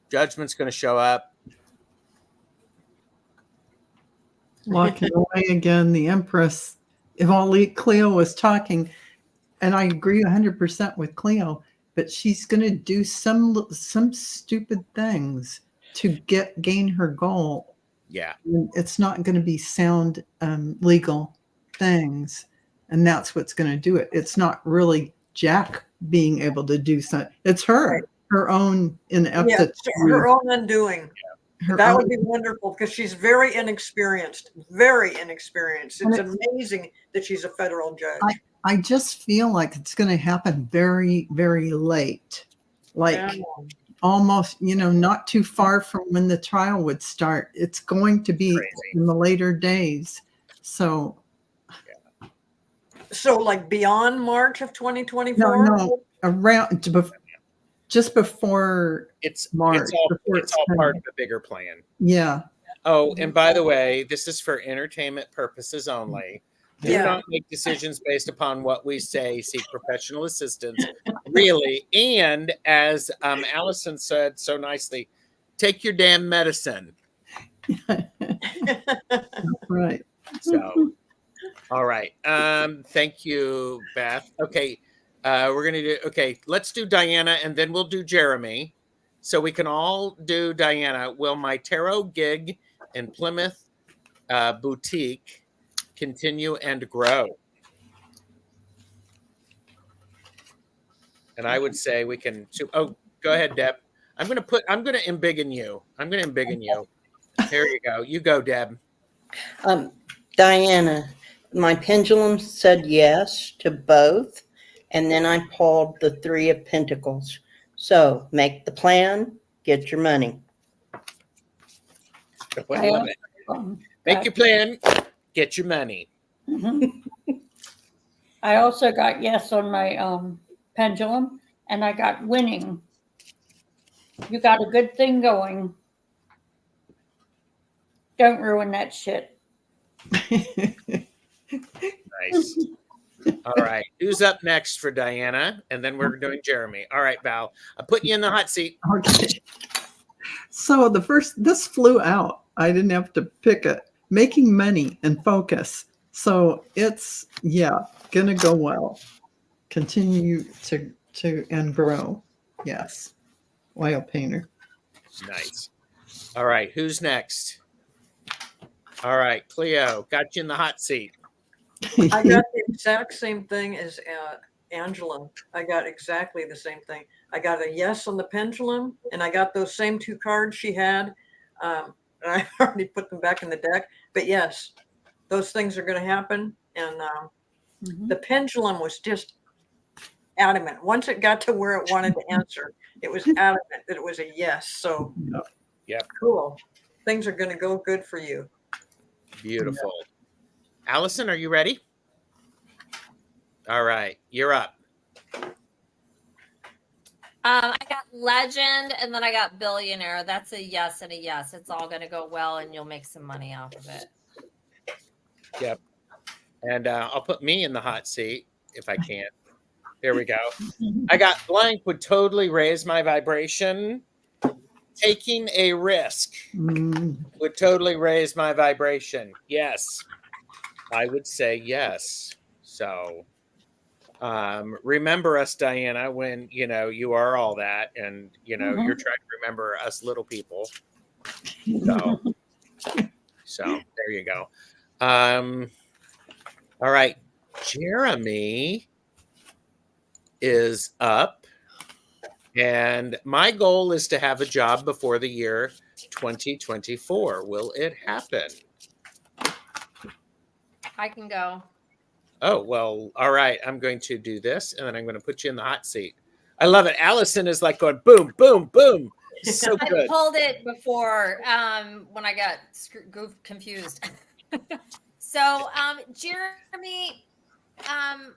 going to show up. Walking away again, the Empress. If only Cleo was talking, and I agree 100% with Cleo, but she's going to do some stupid things to gain her goal. Yeah. It's not going to be sound legal things, and that's what's going to do it. It's not really Jack being able to do something. It's her own ineptitude. Yeah, her own undoing. That would be wonderful because she's very inexperienced. It's amazing that she's a federal judge. I just feel like it's going to happen very, very late. Like almost, not too far from when the trial would start. It's going to be in the later days. So like beyond March of 2024? No, around just before it's March. It's all part of a bigger plan. Yeah. Oh, and by the way, this is for entertainment purposes only. Do not make decisions based upon what we say. Seek professional assistance, really. And as Allyson said so nicely, take your damn medicine. Right. So, all right. Thank you, Beth. Okay. Let's do Diana and then we'll do Jeremy. So we can all do Diana. Will my tarot gig in Plymouth boutique continue and grow? And I would say we can. Oh, go ahead, Deb. I'm going to embiggen you. There you go. You go, Deb. Diana, my pendulum said yes to both. And then I pulled the 3 of Pentacles. So make the plan, get your money. I love it. Make your plan, get your money. I also got yes on my pendulum, and I got winning. You got a good thing going. Don't ruin that shit. Nice. All right. Who's up next for Diana? And then we're doing Jeremy. All right, Val. I'm putting you in the hot seat. Okay. So this flew out. I didn't have to pick it. Making money and focus. So it's, going to go well. Continue to and grow. Yes. Oil painter. Nice. All right. Who's next? All right. Cleo, got you in the hot seat. I got the exact same thing as Angela. I got exactly the same thing. I got a yes on the pendulum, and I got those same 2 cards she had. and I already put them back in the deck. But yes, those things are going to happen. And the pendulum was just adamant. Once it got to where it wanted to answer, it was adamant that it was a yes. So Yep. cool. Things are going to go good for you. Beautiful. Allyson, are you ready? All right, you're up. I got legend and then I got billionaire. That's a yes and a yes. It's all going to go well and you'll make some money off of it. Yep. And I'll put me in the hot seat if I can. There we go. I got blank would totally raise my vibration. Taking a risk would totally raise my vibration. Yes. I would say yes. So remember us, Diana, when you are all that, and you're trying to remember us little people. So there you go. All right, Jeremy is up, and my goal is to have a job before the year 2024. Will it happen? I can go. Oh, well, all right. I'm going to do this, and then I'm going to put you in the hot seat. I love it. Allyson is like going boom, boom, boom. So I good. pulled it before when I got confused. So, Jeremy, I'll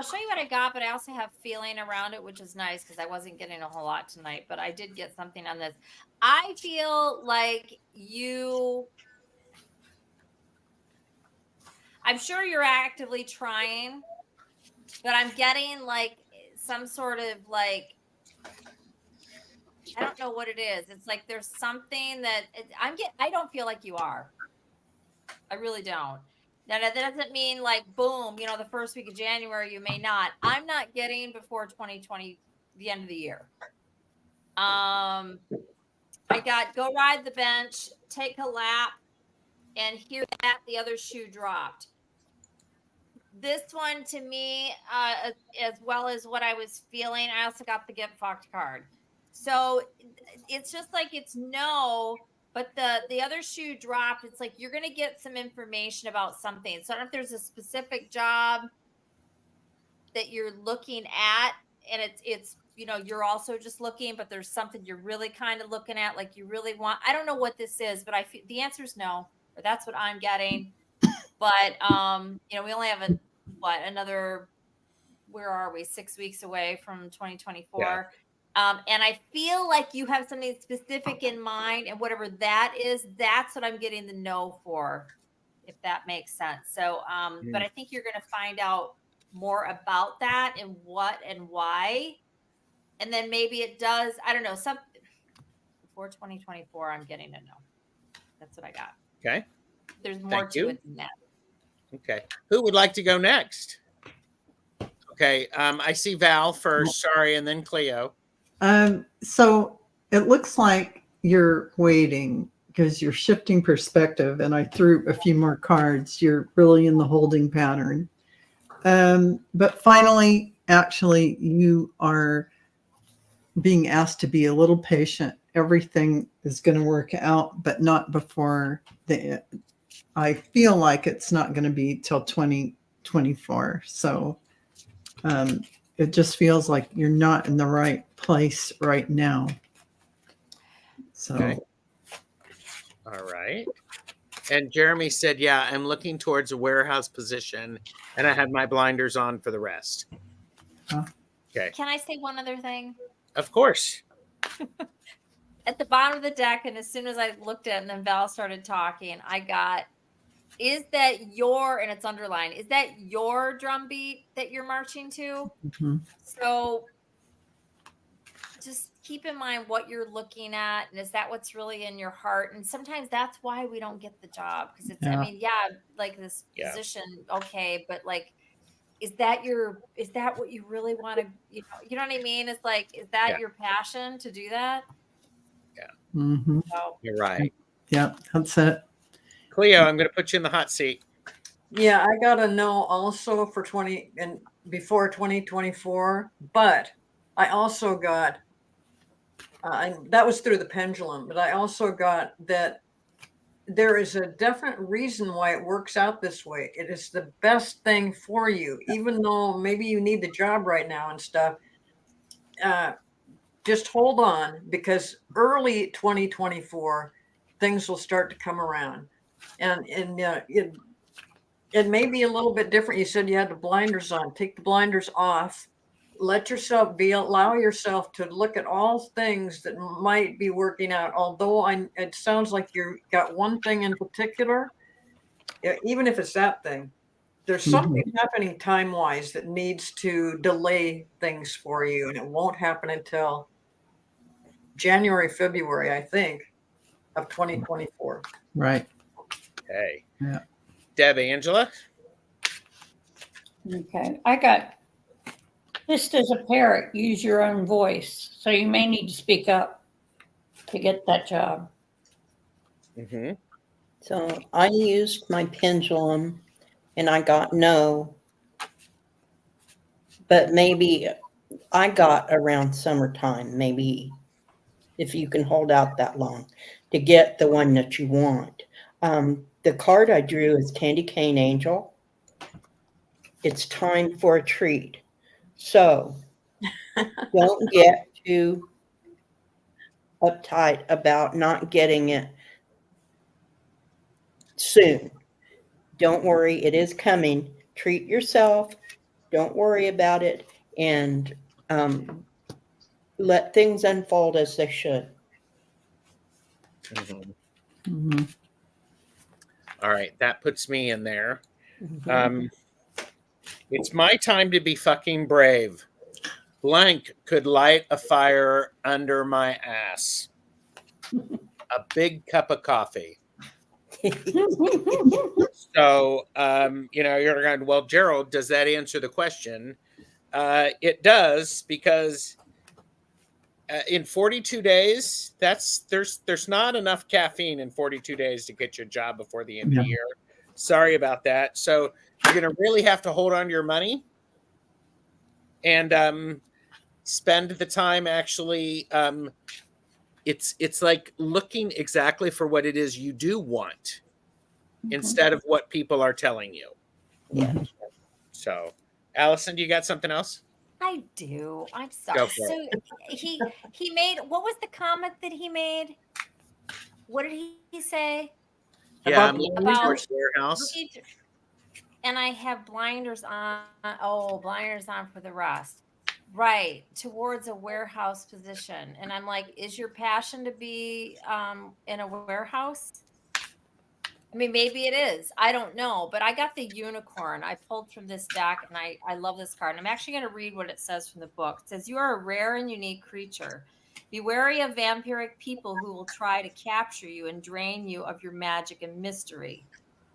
show you what I got, but I also have feeling around it, which is nice because I wasn't getting a whole lot tonight, but I did get something on this. I feel like I'm sure you're actively trying, but I'm getting like some sort of like, I don't know what it is. It's like there's something that I don't feel like you are. I really don't. Now, that doesn't mean like, boom, the first week of January, you may not. I'm not getting before 2020, the end of the year. I got go ride the bench, take a lap, and hear that the other shoe dropped. This one to me, as well as what I was feeling, I also got the get fucked card. So it's just like it's no, but the other shoe dropped. It's like you're going to get some information about something. So I don't know if there's a specific job that you're looking at, and it's you're also just looking, but there's something you're really kind of looking at, like you really want. I don't know what this is, but the answer is no, or that's what I'm getting. But we only have another, where are we? 6 weeks away from 2024. Yeah. And I feel like you have something specific in mind, and whatever that is, that's what I'm getting the no for, if that makes sense. So, but I think you're going to find out more about that and what and why. And then maybe it does, I don't know, something before 2024, I'm getting a no. That's what I got. Okay. There's more to it than that. Okay. Who would like to go next? Okay. I see Val first. Sorry. And then Cleo. So it looks like you're waiting because you're shifting perspective, and I threw a few more cards. You're really in the holding pattern. But finally, actually, you are being asked to be a little patient. Everything is going to work out, but not before I feel like it's not going to be till 2024. So it just feels like you're not in the right place right now. So, okay. All right. And Jeremy said, yeah, I'm looking towards a warehouse position, and I have my blinders on for the rest. Okay. Can I say one other thing? Of course. At the bottom of the deck, and as soon as I looked at it and then Val started talking, I got, is that and it's underlined, is that your drum beat that you're marching to? So just keep in mind what you're looking at, and is that what's really in your heart? And sometimes that's why we don't get the job, because it's, I mean, like this position, okay, but like, is that what you really want to, you know what I mean? It's like, is that your passion to do that? Yeah. So, you're right. Yeah, that's it. Cleo, I'm going to put you in the hot seat. Yeah, I got a no also for before 2024, but I also got and that was through the pendulum, but I also got that there is a definite reason why it works out this way. It is the best thing for you, even though maybe you need the job right now and stuff. Just hold on, because early 2024 things will start to come around, and it may be a little bit different. You said you had the blinders on. Take the blinders off. Let yourself allow yourself to look at all things that might be working out. Although it sounds like you got one thing in particular, even if it's that thing, there's something happening time-wise that needs to delay things for you, and it won't happen until January, February, I think, of 2024. Right. Okay. Yeah. Deb, Angela? Okay. I got just as a parrot, use your own voice. So you may need to speak up to get that job. Mm-hmm. So I used my pendulum and I got no, but maybe I got around summertime, maybe if you can hold out that long to get the one that you want. The card I drew is Candy Cane Angel. It's time for a treat. So don't get too uptight about not getting it soon. Don't worry, it is coming. Treat yourself. Don't worry about it, and let things unfold as they should. Mm-hmm. Mm-hmm. All right, that puts me in there. It's my time to be fucking brave. Blank could light a fire under my ass. A big cup of coffee. So, you're going, well, Gerald, does that answer the question? It does, because in 42 days, there's not enough caffeine in 42 days to get your job before the end of the year. Sorry about that. So you're going to really have to hold on to your money and spend the time actually. It's like looking exactly for what it is you do want instead of what people are telling you. Yeah. So, Allyson, do you got something else? I do. I'm sorry. Go for So he made, what was the comment that he made? What did he say? Yeah, About I'm the looking blinders? for warehouse. And I have blinders on. Oh, blinders on for the rest. Right, towards a warehouse position. And I'm like, is your passion to be in a warehouse? I mean, maybe it is. I don't know. But I got the unicorn. I pulled from this deck, and I love this card. And I'm actually going to read what it says from the book. It says, you are a rare and unique creature. Be wary of vampiric people who will try to capture you and drain you of your magic and mystery.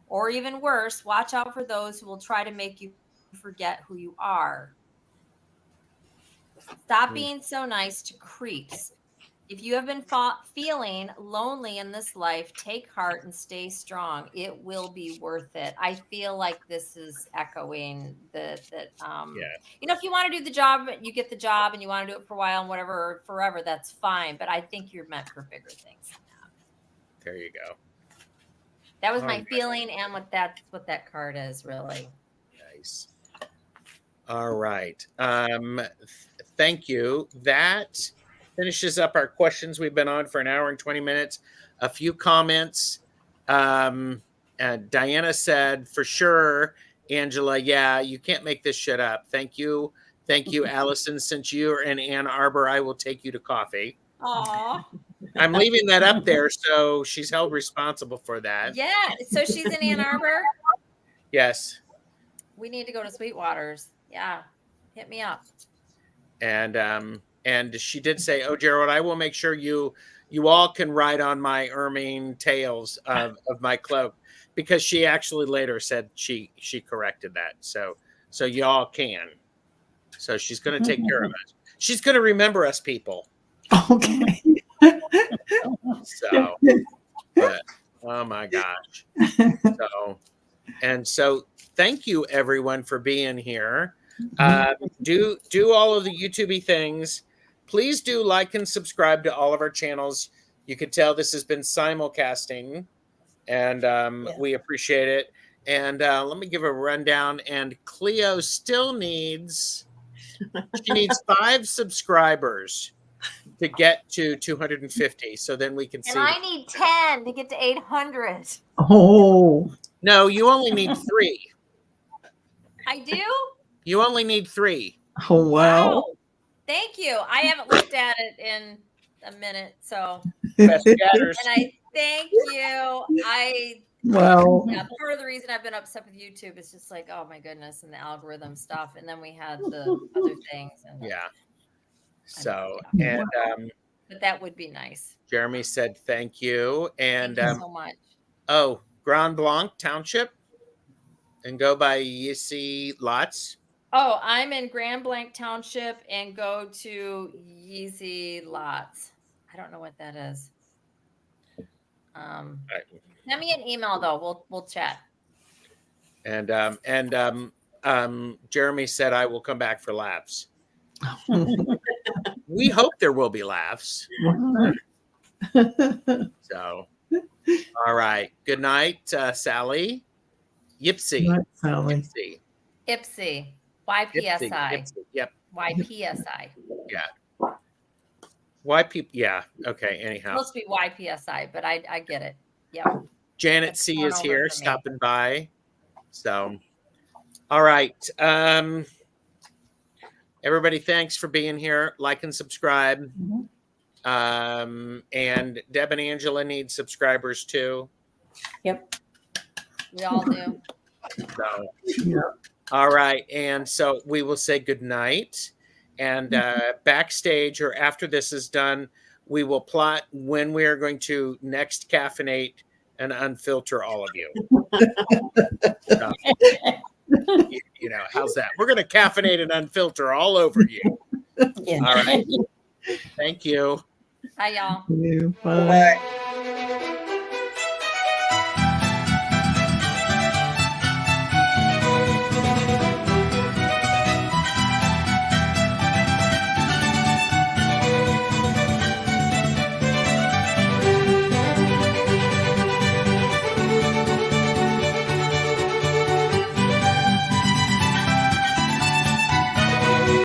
Or even worse, watch out for those who will try to make you forget who you are. Stop being so nice to creeps. If you have been feeling lonely in this life, take heart and stay strong. It will be worth it. I feel like this is echoing that if you want to do the job, you get the job, and you want to do it for a while and whatever, or forever, that's fine. But I think you're meant for bigger things than that. There you go. That was my feeling, and what that card is, really. Nice. All right. Thank you. That finishes up our questions. We've been on for an hour and 20 minutes. A few comments. And Diana said, for sure, Angela, yeah, you can't make this shit up. Thank you. Thank you, Allyson. Since you're in Ann Arbor, I will take you to coffee. Aw. I'm leaving that up there, so she's held responsible for that. Yeah. So she's in Ann Arbor? Yes. We need to go to Sweetwater's. Yeah. Hit me up. And she did say, oh, Gerald, I will make sure you all can ride on my ermine tails of my cloak, because she actually later said she corrected that. So y'all can. So she's going to take care of us. She's going to remember us, people. Okay. So, but oh my gosh. So thank you everyone for being here. Do all of the YouTubey things. please do like and subscribe to all of our channels. You could tell this has been simulcasting, and we appreciate it. And let me give a rundown. And Cleo still needs 5 subscribers to get to 250. So then we can see. And I need 10 to get to 800. Oh, No, you only need 3. I do? You only need 3. oh wow. Thank you. I haven't looked at it in a minute, so Best chatters. and I thank you. Wow. Yeah, part of the reason I've been upset with YouTube is just like, oh my goodness, and the algorithm stuff, and then we had the other things. And Yeah. So, Yeah. and but that would be nice. Jeremy said thank you. And Thank you so much. oh, Grand Blanc Township, and go by Yeezy Lots. Oh, I'm in Grand Blanc Township and go to Yeezy Lots. I don't know what that is. Send me an email though. We'll chat. And Jeremy said I will come back for laughs. We hope there will be laughs. So, all right. Good night, Sally. Yipsy. Right, Sally. Yipsy. Ipsy. YPSI. Yipsy. Yep. YPSI. YP. Yeah. Okay. Anyhow, Supposed to be YPSI, but I get it. Yep. Janet That's C going is over here, for me. stopping by. So, all right. Everybody, thanks for being here. Like and subscribe. And Deb and Angela need subscribers too. Yep. We all do. So, Yeah. all right. And so we will say good night. And backstage, or after this is done, we will plot when we are going to next caffeinate and unfilter all of you. So, you know, how's that? We're going to caffeinate and unfilter all over you. Yeah. All right. Thank you. Hi, y'all. Bye.